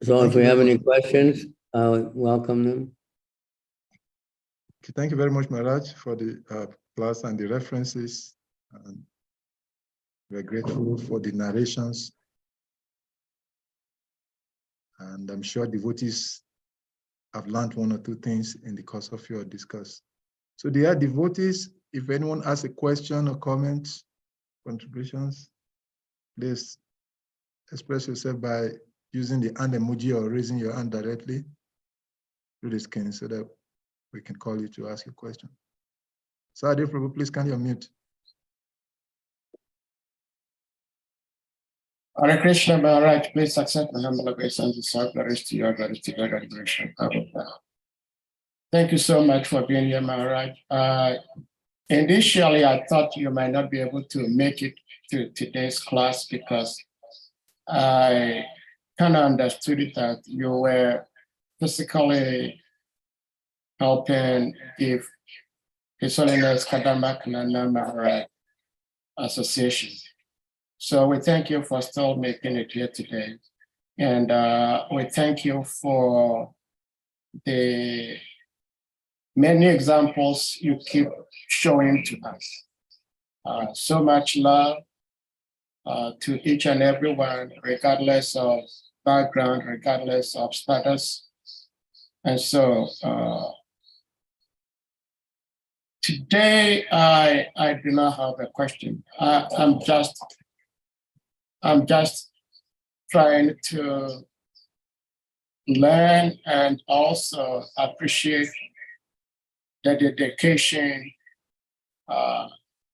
So Thank if you we have very any much. questions, I'll welcome them. Okay, thank you very much, Maharaj, for the class and the references. And we're grateful for the narrations. And I'm sure devotees have learned one or two things in the course of your discuss. So dear devotees, if anyone has a question or comment, contributions, please express yourself by using the hand emoji or raising your hand directly through the screen so that we can call you to ask a question. Sadhu Prabhu, please can you unmute? Hare Krishna, Maharaj, please accept my humble obeisance and glories to your glories to God, adoration. Thank you so much for being here, Maharaj. Initially, I thought you might not be able to make it to today's class because I kind of understood it that you were physically helping give His Holiness Kadambakana Maharaj Association. So we thank you for still making it here today. And we thank you for the many examples you keep showing to us. So much love to each and every one, regardless of background, regardless of status. And so today I do not have a question. I'm just trying to learn and also appreciate the dedication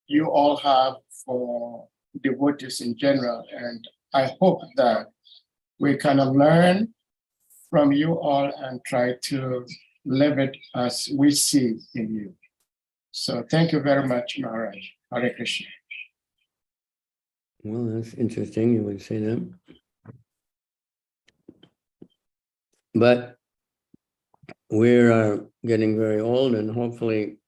you all have for devotees in general. And I hope that we can learn from you all and try to live it as we see in you. So thank you very much, Maharaj. Hare Krishna. Well, that's interesting you would say that. But we're getting very old, and hopefully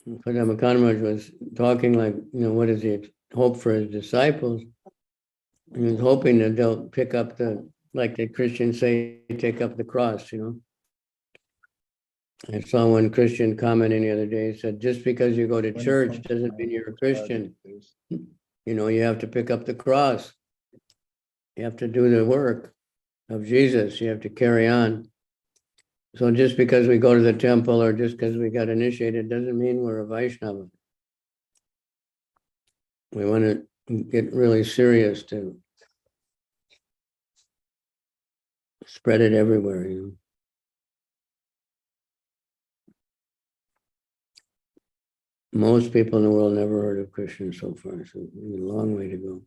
Kadambakana was talking like, what is the hope for his disciples? And he's hoping that they'll pick up like the Christians say, take up the cross, I saw one Christian commenting the other day, said, just because you go to church doesn't mean you're a Christian. You have to pick up the cross. You have to do the work of Jesus. You have to carry on. So just because we go to the temple or just because we got initiated doesn't mean we're a Vaishnava. We want to get really serious to spread it everywhere, Most people in the world never heard of Krishna so far, so a long way to go.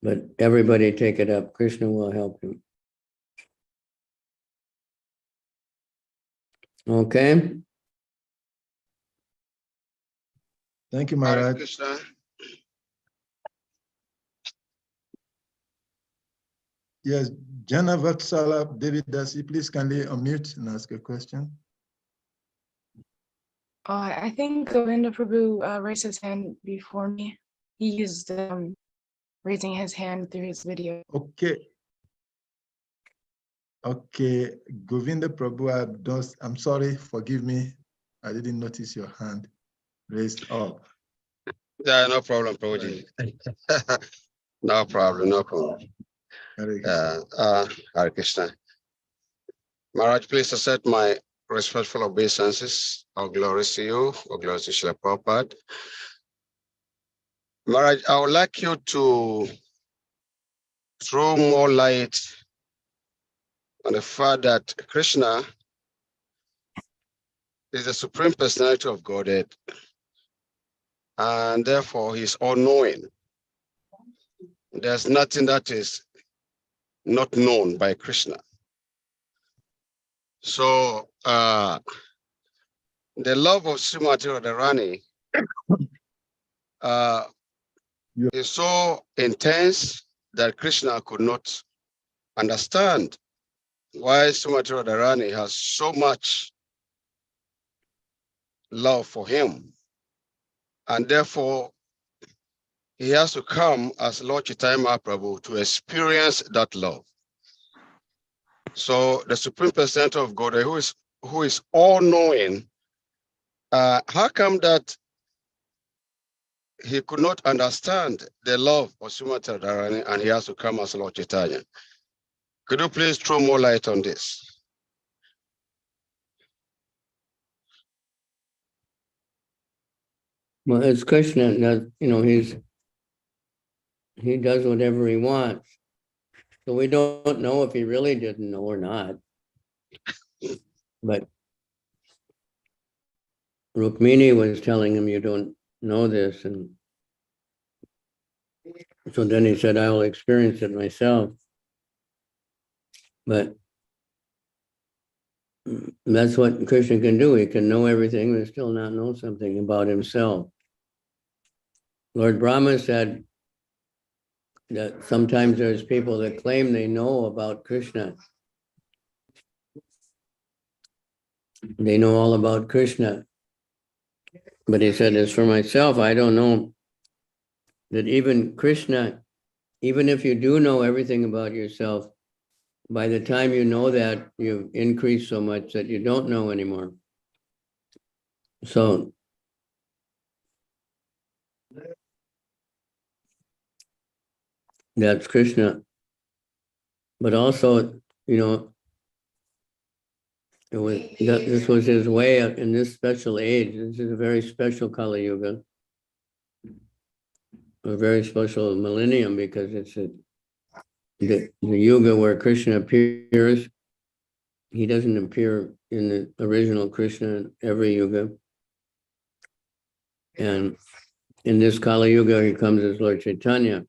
But everybody take it up. Krishna will help you. Okay. Thank you, Hare Maharaj. Krishna. Yes, Jana Vatsala, David Dasi, please kindly unmute and ask a question. I think Govinda Prabhu raised his hand before me. He used raising his hand through his video. Okay. Okay, Govinda Prabhu, I'm sorry, forgive me. I didn't notice your hand raised up. Yeah, no problem, Prabhuji. No problem, no problem. Hare Krishna. Maharaj, please accept my respectful obeisances. All glories to you, all glories to Srila Prabhupada. Maharaj, I would like you to throw more light on the fact that Krishna is the Supreme Personality of Godhead, and therefore he's all-knowing. There's nothing that is not known by Krishna. So the love of Srimati Radharani is so intense that Krishna could not understand why Srimati Radharani has so much love for him. And therefore, he has to come as Lord Chaitanya Mahaprabhu to experience that love. So the Supreme Personality of God, who is all-knowing, how come that he could not understand the love of Srimati Radharani and he has to come as Lord Chaitanya? Could you please throw more light on this? Well, it's Krishna that, he does whatever he wants. So we don't know if he really didn't know or not. But Rukmini was telling him, you don't know this. And so then he said, I will experience it myself. But that's what Krishna can do. He can know everything and still not know something about himself. Lord Brahma said that sometimes there's people that claim they know about Krishna. They know all about Krishna. But he said, as for myself, I don't know that even Krishna, even if you do know everything about yourself, by the time you know that, you've increased so much that you don't know anymore. So that's Krishna. But also, this was his way in this special age. This is a very special Kali Yuga, a very special millennium, because it's the yuga where Krishna appears. He doesn't appear in the original Krishna every yuga. And in this Kali Yuga, he comes as Lord Chaitanya.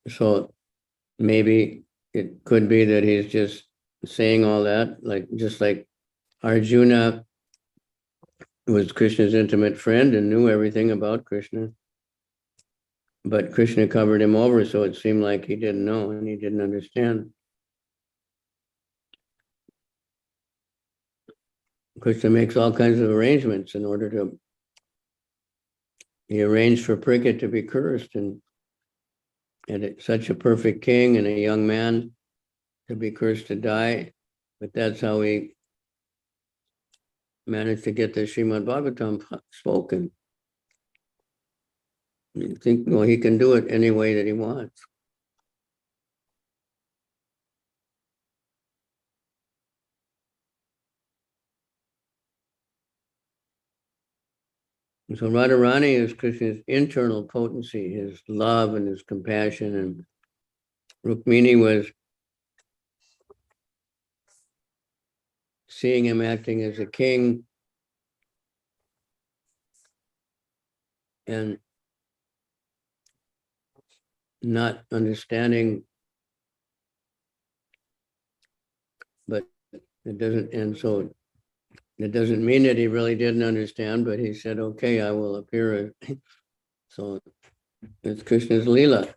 So maybe it could be that he's just saying all that, just like Arjuna was Krishna's intimate friend and knew everything about Krishna. But Krishna covered him over, so it seemed like he didn't know and he didn't understand. Krishna makes all kinds of arrangements in order to, he arranged for Parikshit to be cursed, and such a perfect king and a young man to be cursed to die. But that's how he managed to get the SRIMAD BHAGAVATAM spoken. You think, well, he can do it any way that he wants. So Radharani is Krishna's internal potency, his love and his compassion, and Rukmini was seeing him acting as a king and not understanding, but it doesn't, and so it doesn't mean that he really didn't understand, but he said, okay, I will appear. So it's Krishna's Leela.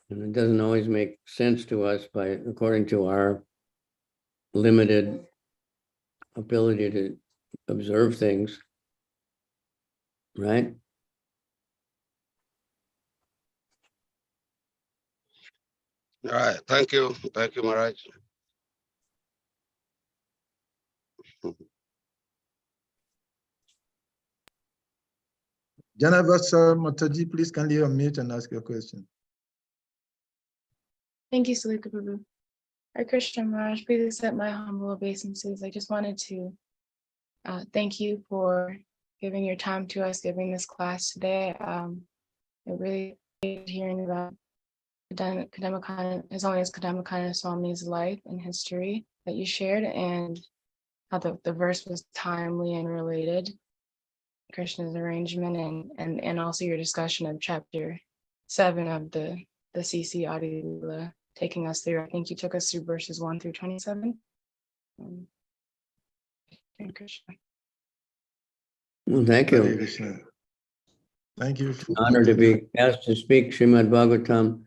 And it doesn't always make sense to us according to our limited ability to observe things, right? All right. Thank you. Thank you, Maharaj. Janavasa Mataji, please kindly unmute and ask your question. Thank you, Salika Prabhu. Hare Krishna Maharaj, please accept my humble obeisances. I just wanted to thank you for giving your time to us, giving this class today. It really hearing about His Holiness Kadambakana Swami's life and history that you shared, and how the verse was timely and related, Krishna's arrangement, and also your discussion of chapter 7 of the CC Adi Lila, taking us through. I think you took us through verses 1 through 27. Hare Krishna. Well, thank Hare you. Krishna. Thank you. Honor to be asked to speak Srimad Bhagavatam.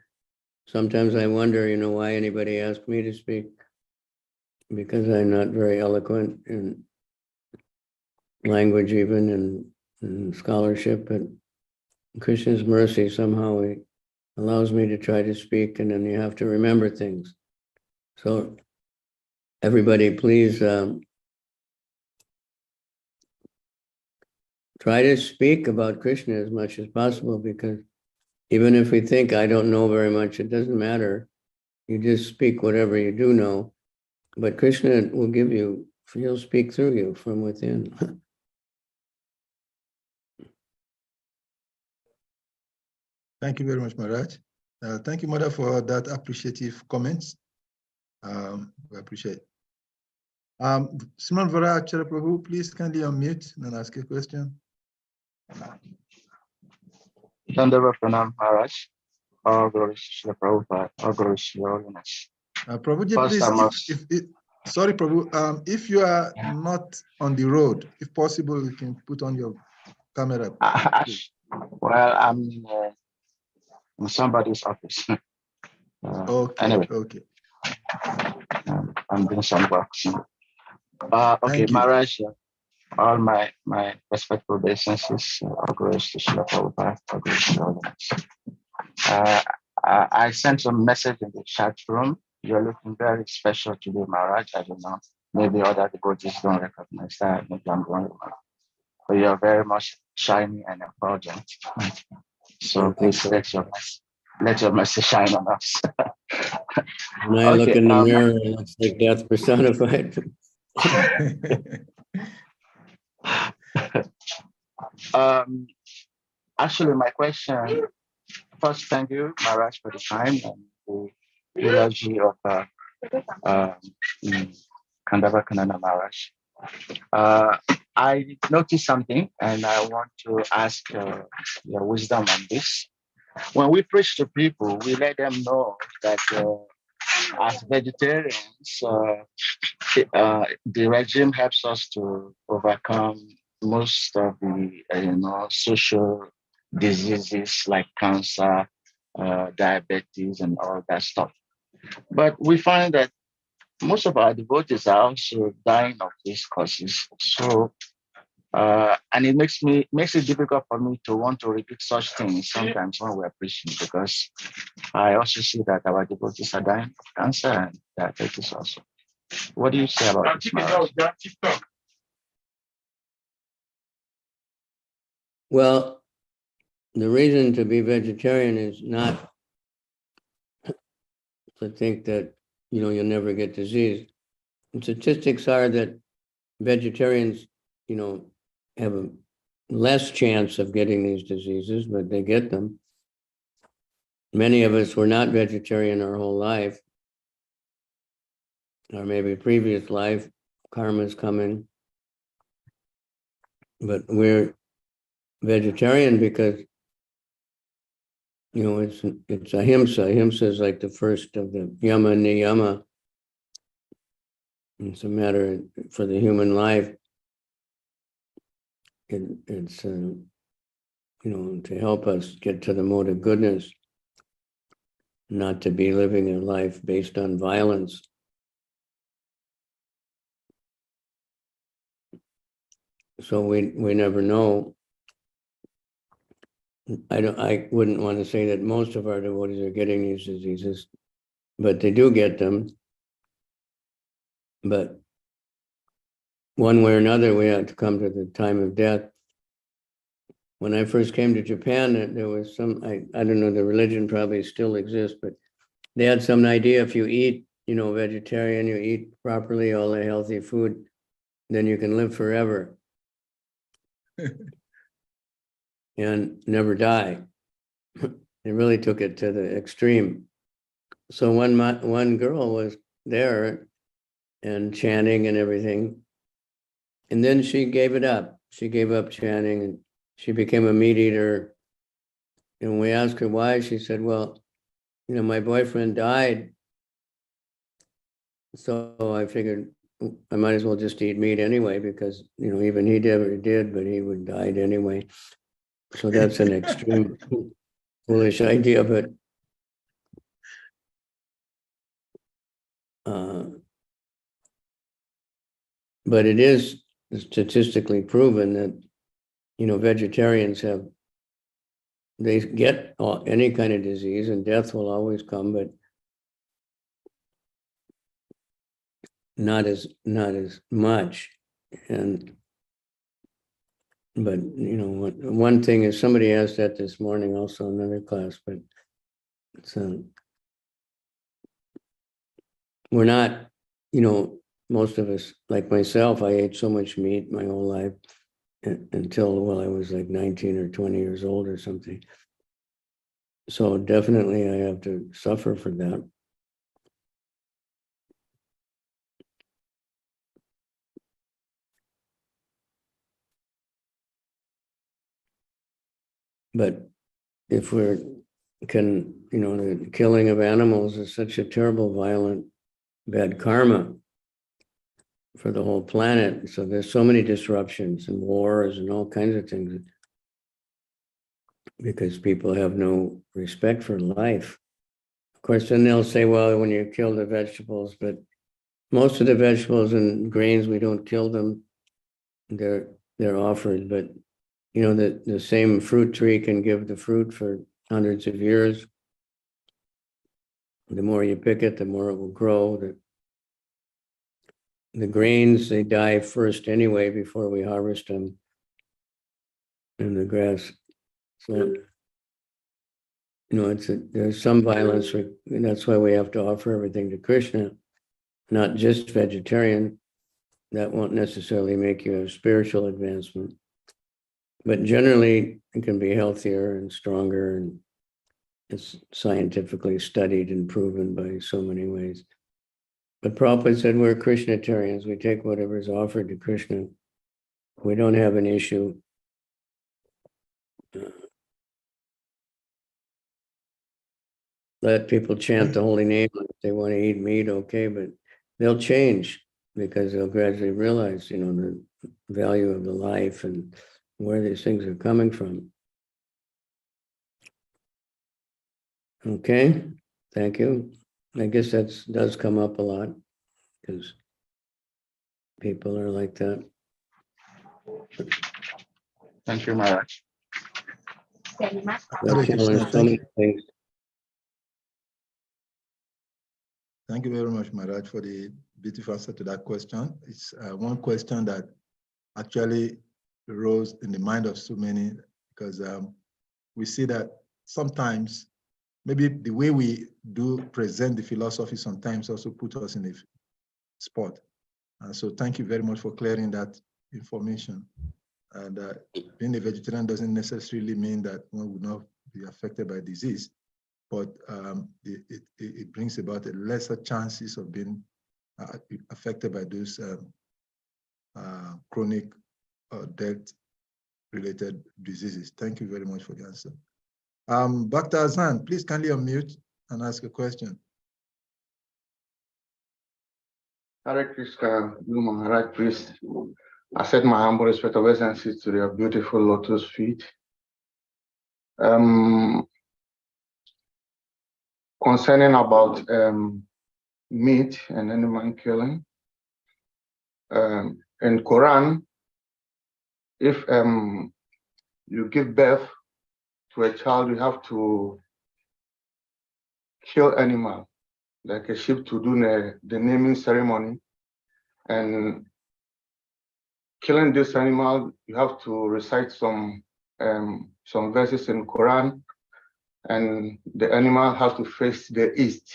Sometimes I wonder, why anybody asked me to speak, because I'm not very eloquent in language, even in scholarship, but Krishna's mercy somehow he allows me to try to speak, and then you have to remember things. So everybody, please try to speak about Krishna as much as possible, because even if we think I don't know very much, it doesn't matter. You just speak whatever you do know, but Krishna will he'll speak through you from within. Thank you very much, Maharaj. Thank you, Mother, for that appreciative comments. We appreciate. Sriman Varachara Prabhu, please kindly unmute and ask a question. Dandava Pranam Maharaj. All glories to the Prabhupada. All glories to your holiness. Prabhuji, First, please, sorry, Prabhu, if you are not on the road, if possible, you can put on your camera. Well, I'm in somebody's office. Okay, anyway, okay. I'm doing some work. Okay, Maharaj, all my respectful obeisances, all glories to Srila Prabhupada, all glories to your holiness. I sent some message in the chat room. You're looking very special today, Maharaj. I don't know. Maybe other devotees don't recognize that. Maybe I'm going wrong. But you're very much shiny and effulgent. So please let your mercy shine on us. When I look in the mirror, it looks like death personified. Actually, my question, first, thank you, Maharaj, for the time and the eulogy of Kandava Kanana Maharaj. I noticed something and I want to ask your wisdom on this. When we preach to people, we let them know that as vegetarians, the regime helps us to overcome most of the social diseases like cancer, diabetes, and all that stuff. But we find that most of our devotees are also dying of these causes. So, and it makes it difficult for me to want to repeat such things sometimes when we're preaching, because I also see that our devotees are dying of cancer and diabetes also. What do you say about this, Maharaj? Well, the reason to be vegetarian is not to think that, you'll never get disease. And statistics are that vegetarians, have a less chance of getting these diseases, but they get them. Many of us were not vegetarian our whole life, or maybe previous life, karma's coming. But we're vegetarian because, it's ahimsa. Ahimsa is like the first of the yama niyama. It's a matter for the human life. It's to help us get to the mode of goodness. not to be living a life based on violence. So we never know. I wouldn't want to say that most of our devotees are getting these diseases, but they do get them. But one way or another, we have to come to the time of death. When I first came to Japan, there was some, I don't know, the religion probably still exists, but they had some idea if you eat, vegetarian, you eat properly, all the healthy food, then you can live forever and never die. They really took it to the extreme. So one girl was there and chanting and everything. And then she gave it up. She gave up chanting and she became a meat eater. And we asked her why. She said, well, my boyfriend died. So I figured I might as well just eat meat anyway, because, even he never did, but he would died anyway. So that's an extreme foolish idea, but it is statistically proven that, vegetarians they get any kind of disease and death will always come, but not as much. But one thing is, somebody asked that this morning also in another class, but it's we're not, most of us, like myself, I ate so much meat my whole life until, I was like 19 or 20 years old or something. So definitely I have to suffer for that. But if the killing of animals is such a terrible, violent, bad karma for the whole planet. So there's so many disruptions and wars and all kinds of things because people have no respect for life. Of course, then they'll say, well, when you kill the vegetables, but most of the vegetables and grains, we don't kill them. They're offered, but the same fruit tree can give the fruit for hundreds of years. The more you pick it, the more it will grow. The grains, they die first anyway before we harvest them in the grass. So, there's some violence. And that's why we have to offer everything to Krishna, not just vegetarian. That won't necessarily make you a spiritual advancement. But generally, it can be healthier and stronger, and it's scientifically studied and proven by so many ways. But Prabhupada said we're Krishnatarians. We take whatever is offered to Krishna. We don't have an issue. Let people chant the holy name if they want to eat meat, okay, but they'll change because they'll gradually realize, the value of the life and where these things are coming from. Okay, thank you. I guess that does come up a lot because people are like that. Thank you, Maharaj. Hare Krishna, thank you very much, Maharaj, for the beautiful answer to that question. It's one question that actually arose in the mind of so many, because we see that sometimes maybe the way we do present the philosophy sometimes also put us in a spot. So thank you very much for clearing that information. And being a vegetarian doesn't necessarily mean that one would not be affected by disease, but it brings about a lesser chances of being affected by those chronic death-related diseases. Thank you very much for the answer. Bhakta Azan, please kindly unmute and ask a question. Hare Krishna, you Maharaj, please accept my humble respect, obeisances to your beautiful lotus feet. concerning about meat and animal killing. In Quran, if you give birth to a child, you have to kill animal, like a sheep, to do the naming ceremony. And killing this animal, you have to recite some verses in Quran, and the animal has to face the east.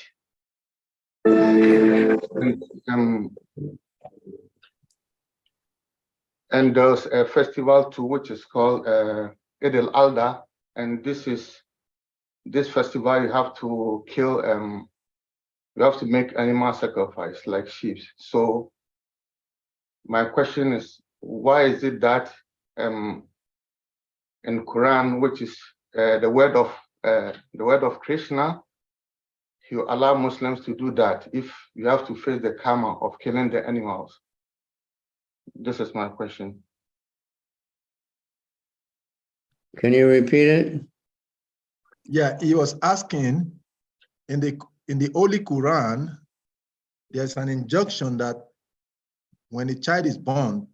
And there's a festival too, which is called Eid al-Adha, and this festival you have to kill, you have to make animal sacrifice like sheep. So my question is, why is it that in Quran, which is the word of Krishna, you allow Muslims to do that if you have to face the karma of killing the animals? This is my question. Can you repeat it? Yeah, he was asking, in the Holy Quran, there's an injunction that when a child is born,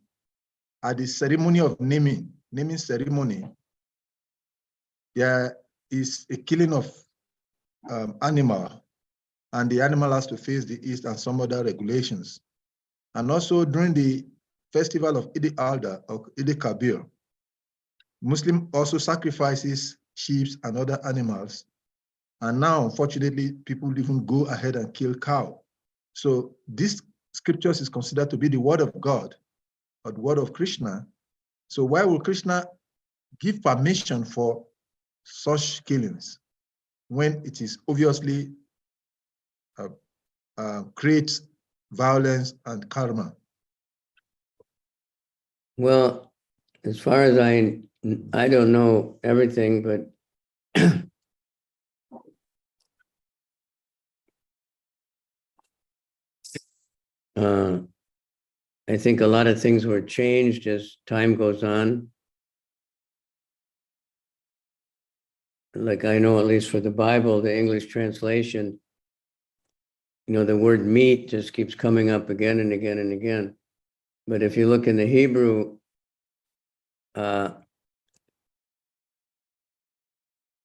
at the ceremony of naming ceremony, there is a killing of animal, and the animal has to face the east and some other regulations. And also during the festival of Eid al-Adha or Eid al-Kabir, Muslim also sacrifices sheep and other animals. And now, unfortunately, people even go ahead and kill cow. So this scriptures is considered to be the word of God or the word of Krishna. So why will Krishna give permission for such killings when it is obviously creates violence and karma? Well, as far as I don't know everything, but I think a lot of things were changed as time goes on. Like I know, at least for the Bible, the English translation, you know, the word meat just keeps coming up again and again and again. But if you look in the Hebrew, the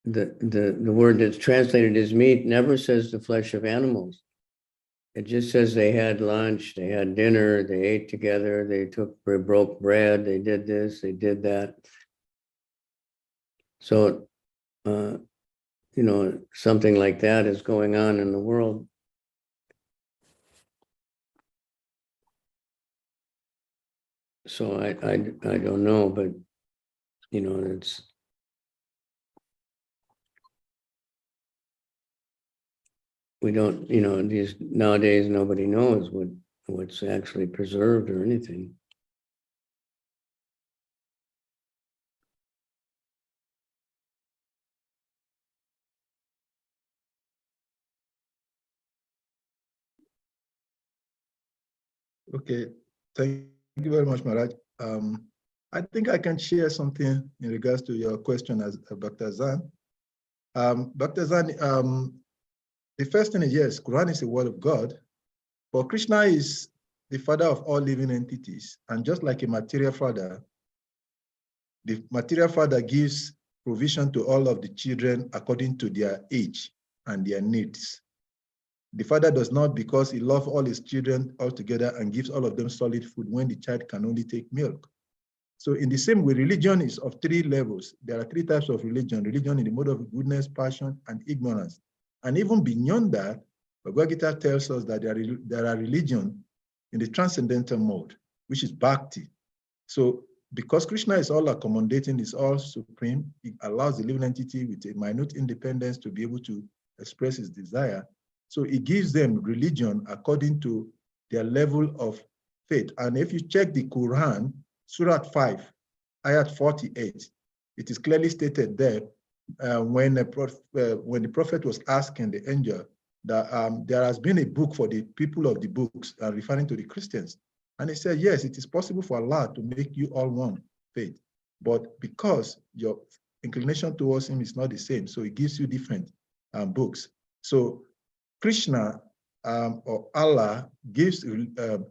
word that's translated as meat never says the flesh of animals. It just says they had lunch, they had dinner, they ate together, they broke bread, they did this, they did that. So, you know, something like that is going on in the world. So I don't know, but, you know, we don't, you know, nowadays nobody knows what's actually preserved or anything. Okay, thank you very much, Maharaj. I think I can share something in regards to your question as Dr. Zan. Dr. Zan, the first thing is, yes, Quran is the word of God, but Krishna is the father of all living entities. And just like a material father, the material father gives provision to all of the children according to their age and their needs. The father does not, because he loves all his children altogether and gives all of them solid food when the child can only take milk. So in the same way, religion is of three levels. There are three types of religion: religion in the mode of goodness, passion, and ignorance. And even beyond that, Bhagavad Gita tells us that there are religion in the transcendental mode, which is bhakti. So because Krishna is all accommodating, is all supreme, it allows the living entity with a minute independence to be able to express his desire. So it gives them religion according to their level of faith. And if you check the Quran, Surah 5, Ayat 48, it is clearly stated there when the prophet was asking the angel that there has been a book for the people of the books, referring to the Christians. And he said, yes, it is possible for Allah to make you all one faith. But because your inclination towards him is not the same, so he gives you different books. So Krishna or Allah gives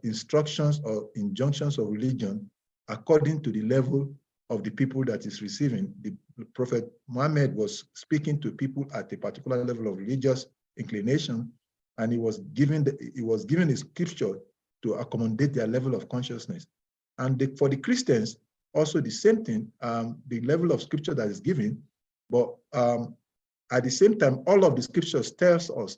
instructions or injunctions of religion according to the level of the people that is receiving. The Prophet Muhammad was speaking to people at a particular level of religious inclination, and he was given the scripture to accommodate their level of consciousness. And for the Christians, also the same thing, the level of scripture that is given, but at the same time, all of the scriptures tells us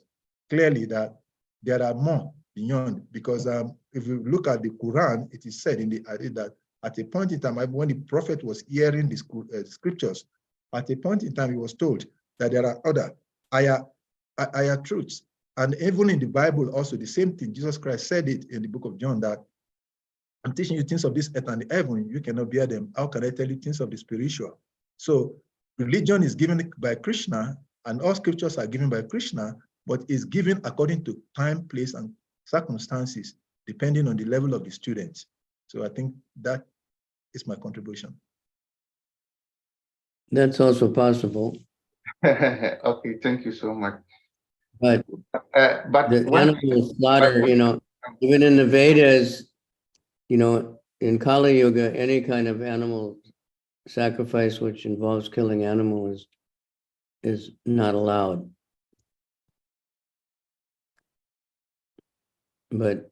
clearly that there are more beyond, because if you look at the Quran, it is said in the hadith that at a point in time, when the prophet was hearing the scriptures, at a point in time, he was told that there are other higher truths. And even in the Bible, also the same thing, Jesus Christ said it in the book of John, that I'm teaching you things of this earth and the heaven, you cannot bear them. How can I tell you things of the spiritual? So religion is given by Krishna, and all scriptures are given by Krishna, but is given according to time, place, and circumstances, depending on the level of the students. So I think that is my contribution. That's also possible. Okay, thank you so much. But the when, animal slaughter, you know, even in the Vedas, you know, in Kali Yuga, any kind of animal sacrifice which involves killing animals is not allowed. But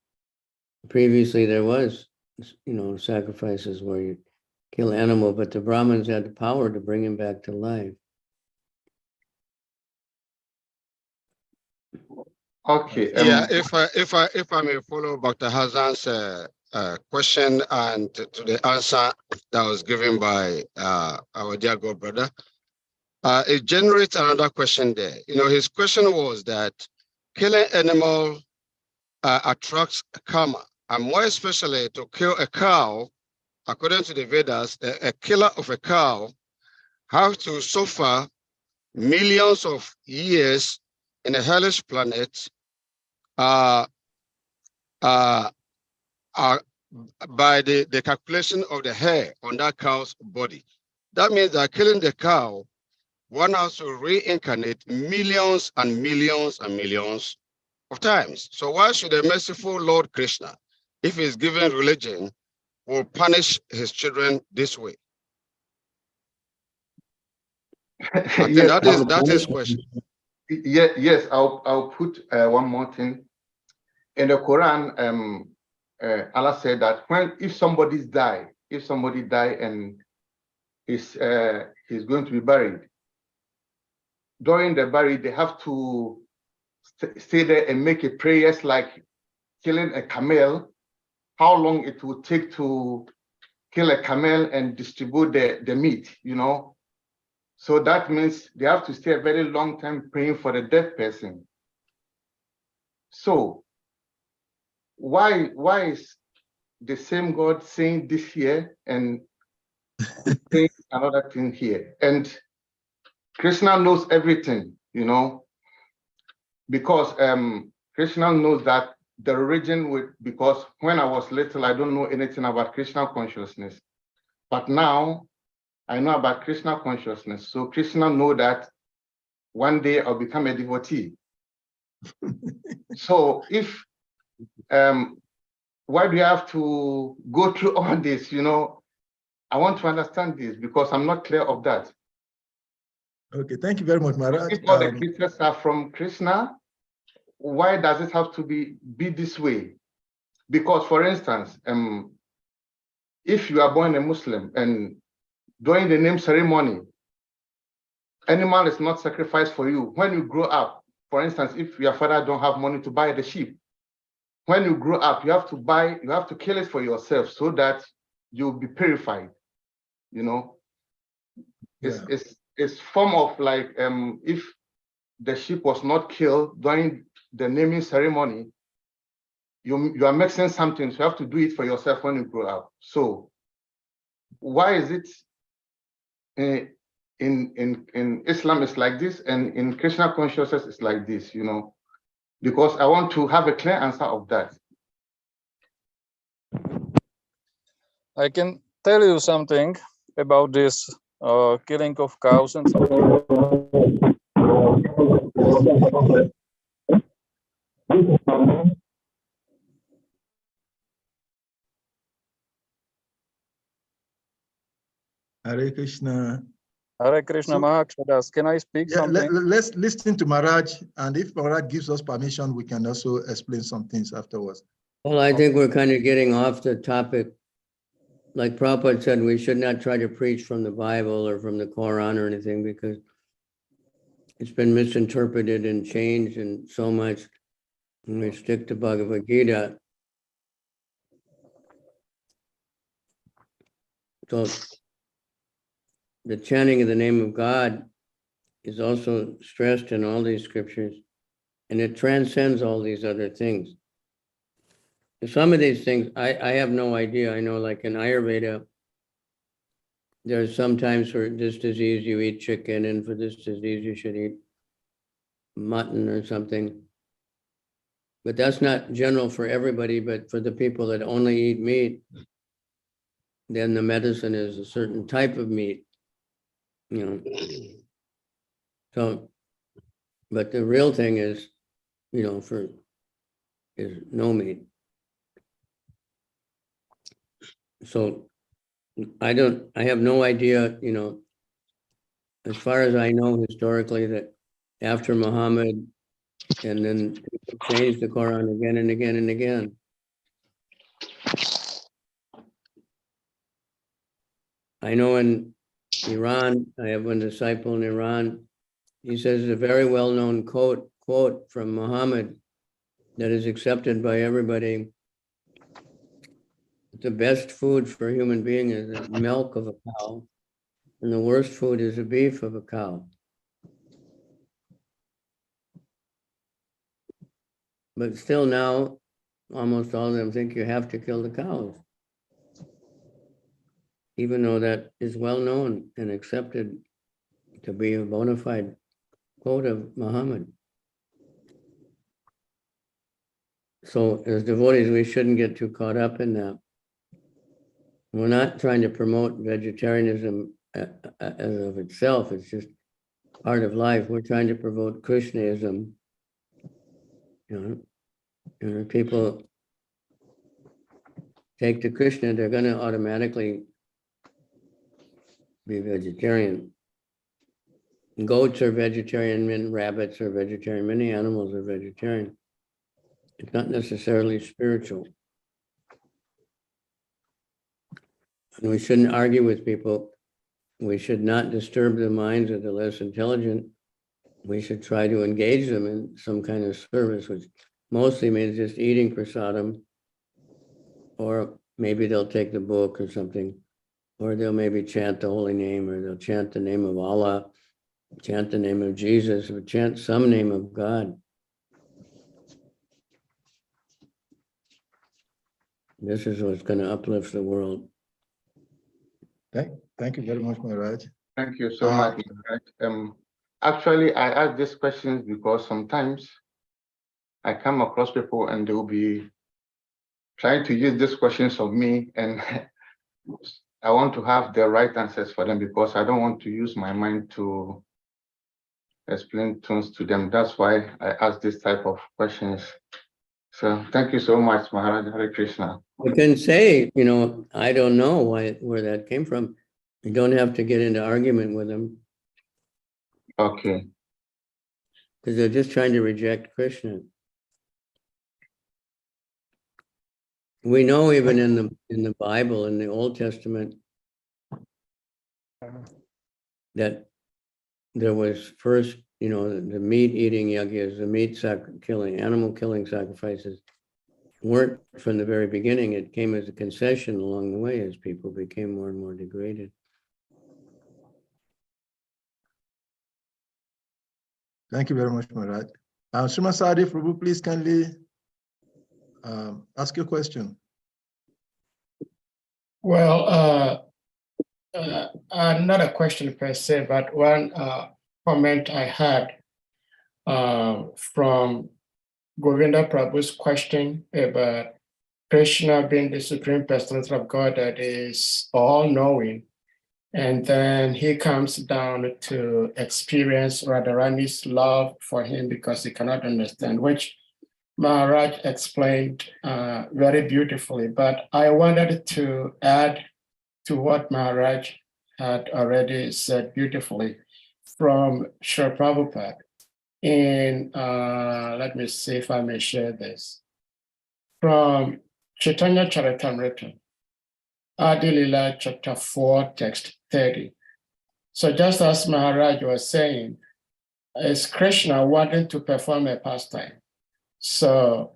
previously there was, you know, sacrifices where you kill animal, but the Brahmins had the power to bring him back to life. Okay. Yeah, if I may follow Dr. Hassan's question and to the answer that was given by our dear God brother, it generates another question there. You know, his question was that killing animal attracts karma, and more especially to kill a cow, according to the Vedas, a killer of a cow have to suffer millions of years in a hellish planet by the calculation of the hair on that cow's body. That means that killing the cow, one has to reincarnate millions and millions and millions of times. So why should a merciful Lord Krishna, if he's given religion, will punish his children this way? I think yes, that is question. Yes, I'll put one more thing. In the Quran, Allah said that if somebody die and he's going to be buried, during the burial they have to stay there and make a prayers like killing a camel, how long it will take to kill a camel and distribute the meat, you know. So that means they have to stay a very long time praying for the dead person. So why is the same God saying this here and saying another thing here? And Krishna knows everything, you know, because Krishna knows that the origin because when I was little, I don't know anything about Krishna consciousness. But now I know about Krishna consciousness. So Krishna knows that one day I'll become a devotee. So if why do you have to go through all this? You know, I want to understand this because I'm not clear of that. Okay, thank you very much, Maharaj. If all the creatures are from Krishna, why does it have to be this way? Because, for instance, if you are born a Muslim and during the name ceremony, animal is not sacrificed for you. When you grow up, for instance, if your father don't have money to buy the sheep, when you grow up, you have to kill it for yourself so that you'll be purified. You know, it's form of like if the sheep was not killed during the naming ceremony, you are mixing something, so you have to do it for yourself when you grow up. So why is it in Islam it's like this and in Krishna consciousness it's like this, you know? Because I want to have a clear answer of that. I can tell you something about this killing of cows and so on. Hare Krishna. Hare Krishna, So- Mahakshadas. Can I speak Yeah, something? let's listen to Maharaj, and if Maharaj gives us permission, we can also explain some things afterwards. Well, I think we're kind of getting off the topic. Like Prabhupada said, we should not try to preach from the Bible or from the Quran or anything, because it's been misinterpreted and changed and so much. And we stick to Bhagavad Gita. So the chanting of the name of God is also stressed in all these scriptures, and it transcends all these other things. Some of these things, I have no idea. I know, like in Ayurveda, there's sometimes for this disease you eat chicken, and for this disease you should eat mutton or something. But that's not general for everybody, but for the people that only eat meat, then the medicine is a certain type of meat, you know. So, but the real thing is, you know, is no meat. So I have no idea, you know, as far as I know historically, that after Muhammad, and then people changed the Quran again and again and again. I know in Iran, I have one disciple in Iran, he says a very well-known quote from Muhammad that is accepted by everybody. The best food for a human being is the milk of a cow, and the worst food is the beef of a cow. But still now, almost all of them think you have to kill the cows, even though that is well known and accepted to be a bona fide quote of Muhammad. So as devotees, we shouldn't get too caught up in that. We're not trying to promote vegetarianism as of itself. It's just part of life. We're trying to promote Krishnaism. You know, and if people take to Krishna, they're going to automatically be vegetarian. Goats are vegetarian, and rabbits are vegetarian. Many animals are vegetarian. It's not necessarily spiritual. And we shouldn't argue with people. We should not disturb the minds of the less intelligent. We should try to engage them in some kind of service, which mostly means just eating prasadam, or maybe they'll take the book or something, or they'll maybe chant the holy name, or they'll chant the name of Allah, chant the name of Jesus, or chant some name of God. This is what's going to uplift the world. Thank you very much, Maharaj. Thank you so much, Maharaj. Actually, I ask these questions because sometimes I come across people and they'll be trying to use these questions of me, and I want to have the right answers for them because I don't want to use my mind to explain things to them. That's why I ask this type of questions. So thank you so much, Maharaj. Hare Krishna. You can say, you know, I don't know where that came from. You don't have to get into argument with them. Okay. Because they're just trying to reject Krishna. We know even in the Bible, in the Old Testament, that there was first, you know, the meat eating yajnas, the meat killing, animal killing sacrifices weren't from the very beginning. It came as a concession along the way as people became more and more degraded. Thank you very much, Maharaj. Srimad Sadi Prabhu, please kindly ask your question. Well, not a question per se, but one comment I had from Govinda Prabhu's question about Krishna being the supreme personality of God that is all-knowing. And then he comes down to experience Radharani's love for him because he cannot understand, which Maharaj explained very beautifully. But I wanted to add to what Maharaj had already said beautifully from Srila Prabhupada. In, let me see if I may share this. From Chaitanya Charitamrita, Adi Lila chapter 4, text 30. So just as Maharaj was saying, is Krishna wanting to perform a pastime. So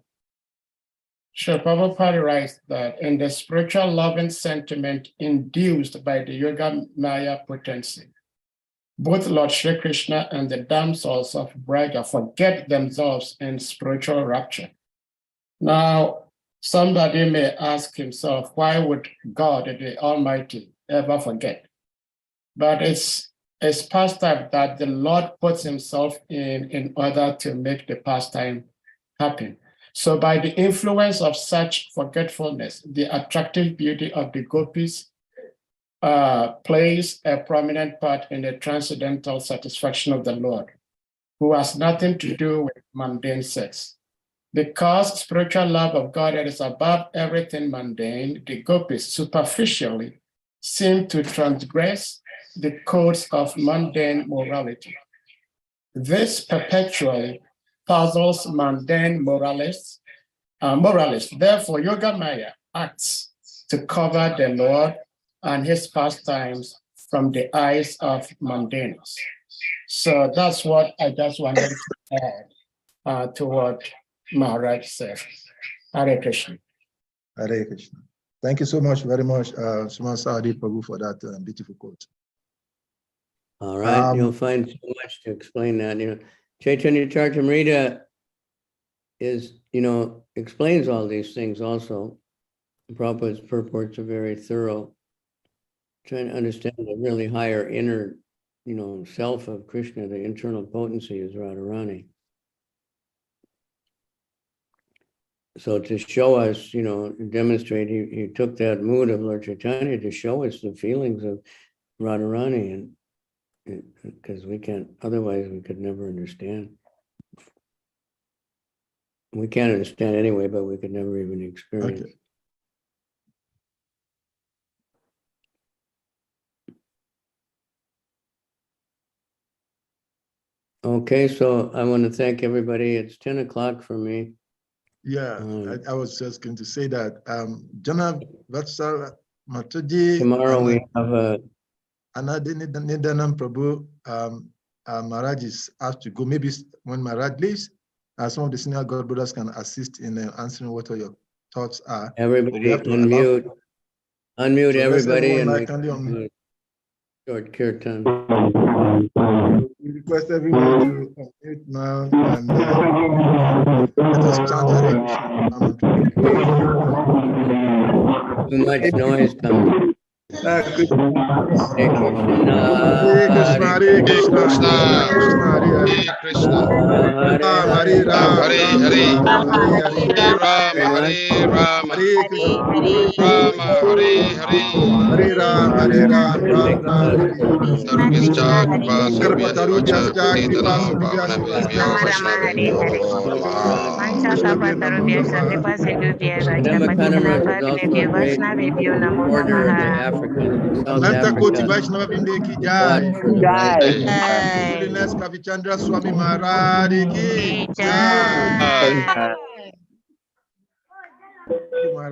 Srila Prabhupada writes that in the spiritual loving sentiment induced by the Yoga Maya potency, both Lord Shri Krishna and the damsels of Braga forget themselves in spiritual rapture. Now, somebody may ask himself, why would God, the Almighty, ever forget? But it's pastime that the Lord puts himself in order to make the pastime happen. So by the influence of such forgetfulness, the attractive beauty of the gopis plays a prominent part in the transcendental satisfaction of the Lord, who has nothing to do with mundane sex. Because spiritual love of God is above everything mundane, the gopis superficially seem to transgress the codes of mundane morality. This perpetually puzzles mundane moralists. Therefore, Yoga Maya acts to cover the Lord and his pastimes from the eyes of mundanes. So that's what I just wanted to add to what Maharaj said. Hare Krishna. Hare Krishna. Thank you so much, very much, Suma Saadi Prabhu, for that beautiful quote. All right, you'll find so much to explain that. Chaitanya Charitamrita is, explains all these things also. Prabhupada's purports are very thorough, trying to understand the really higher inner, self of Krishna, the internal potency is Radharani. So to show us, demonstrate, he took that mood of Lord Chaitanya to show us the feelings of Radharani, and because we can't, otherwise we could never understand. We can't understand anyway, but we could never even experience. Okay, so I want to thank everybody. It's 10 o'clock for me. Yeah, I was just going to say that. Jana Vatsal Mataji. Tomorrow we have Anadinidanam Prabhu. Maharaj is asked to go. Maybe when Maharaj leaves, some of the senior God brothers can assist in answering what all your thoughts are. Everybody unmute. Unmute everybody and we can do a short kirtan. We request everyone to unmute now and let us chant Hare Krishna. Too much noise coming. Hare Krishna. Hare Krishna. Hare Krishna. Hare Krishna. Hare Rama. Hare Rama. Hare Rama. Hare Rama. Hare Rama. Sarvishcha Kripa Sarvyacha Patitanam Pavanabhyo Vaishnavibhyo Namo Order of the African South Africa. Holiness Kavicandra Swami Maharaj ki Jai.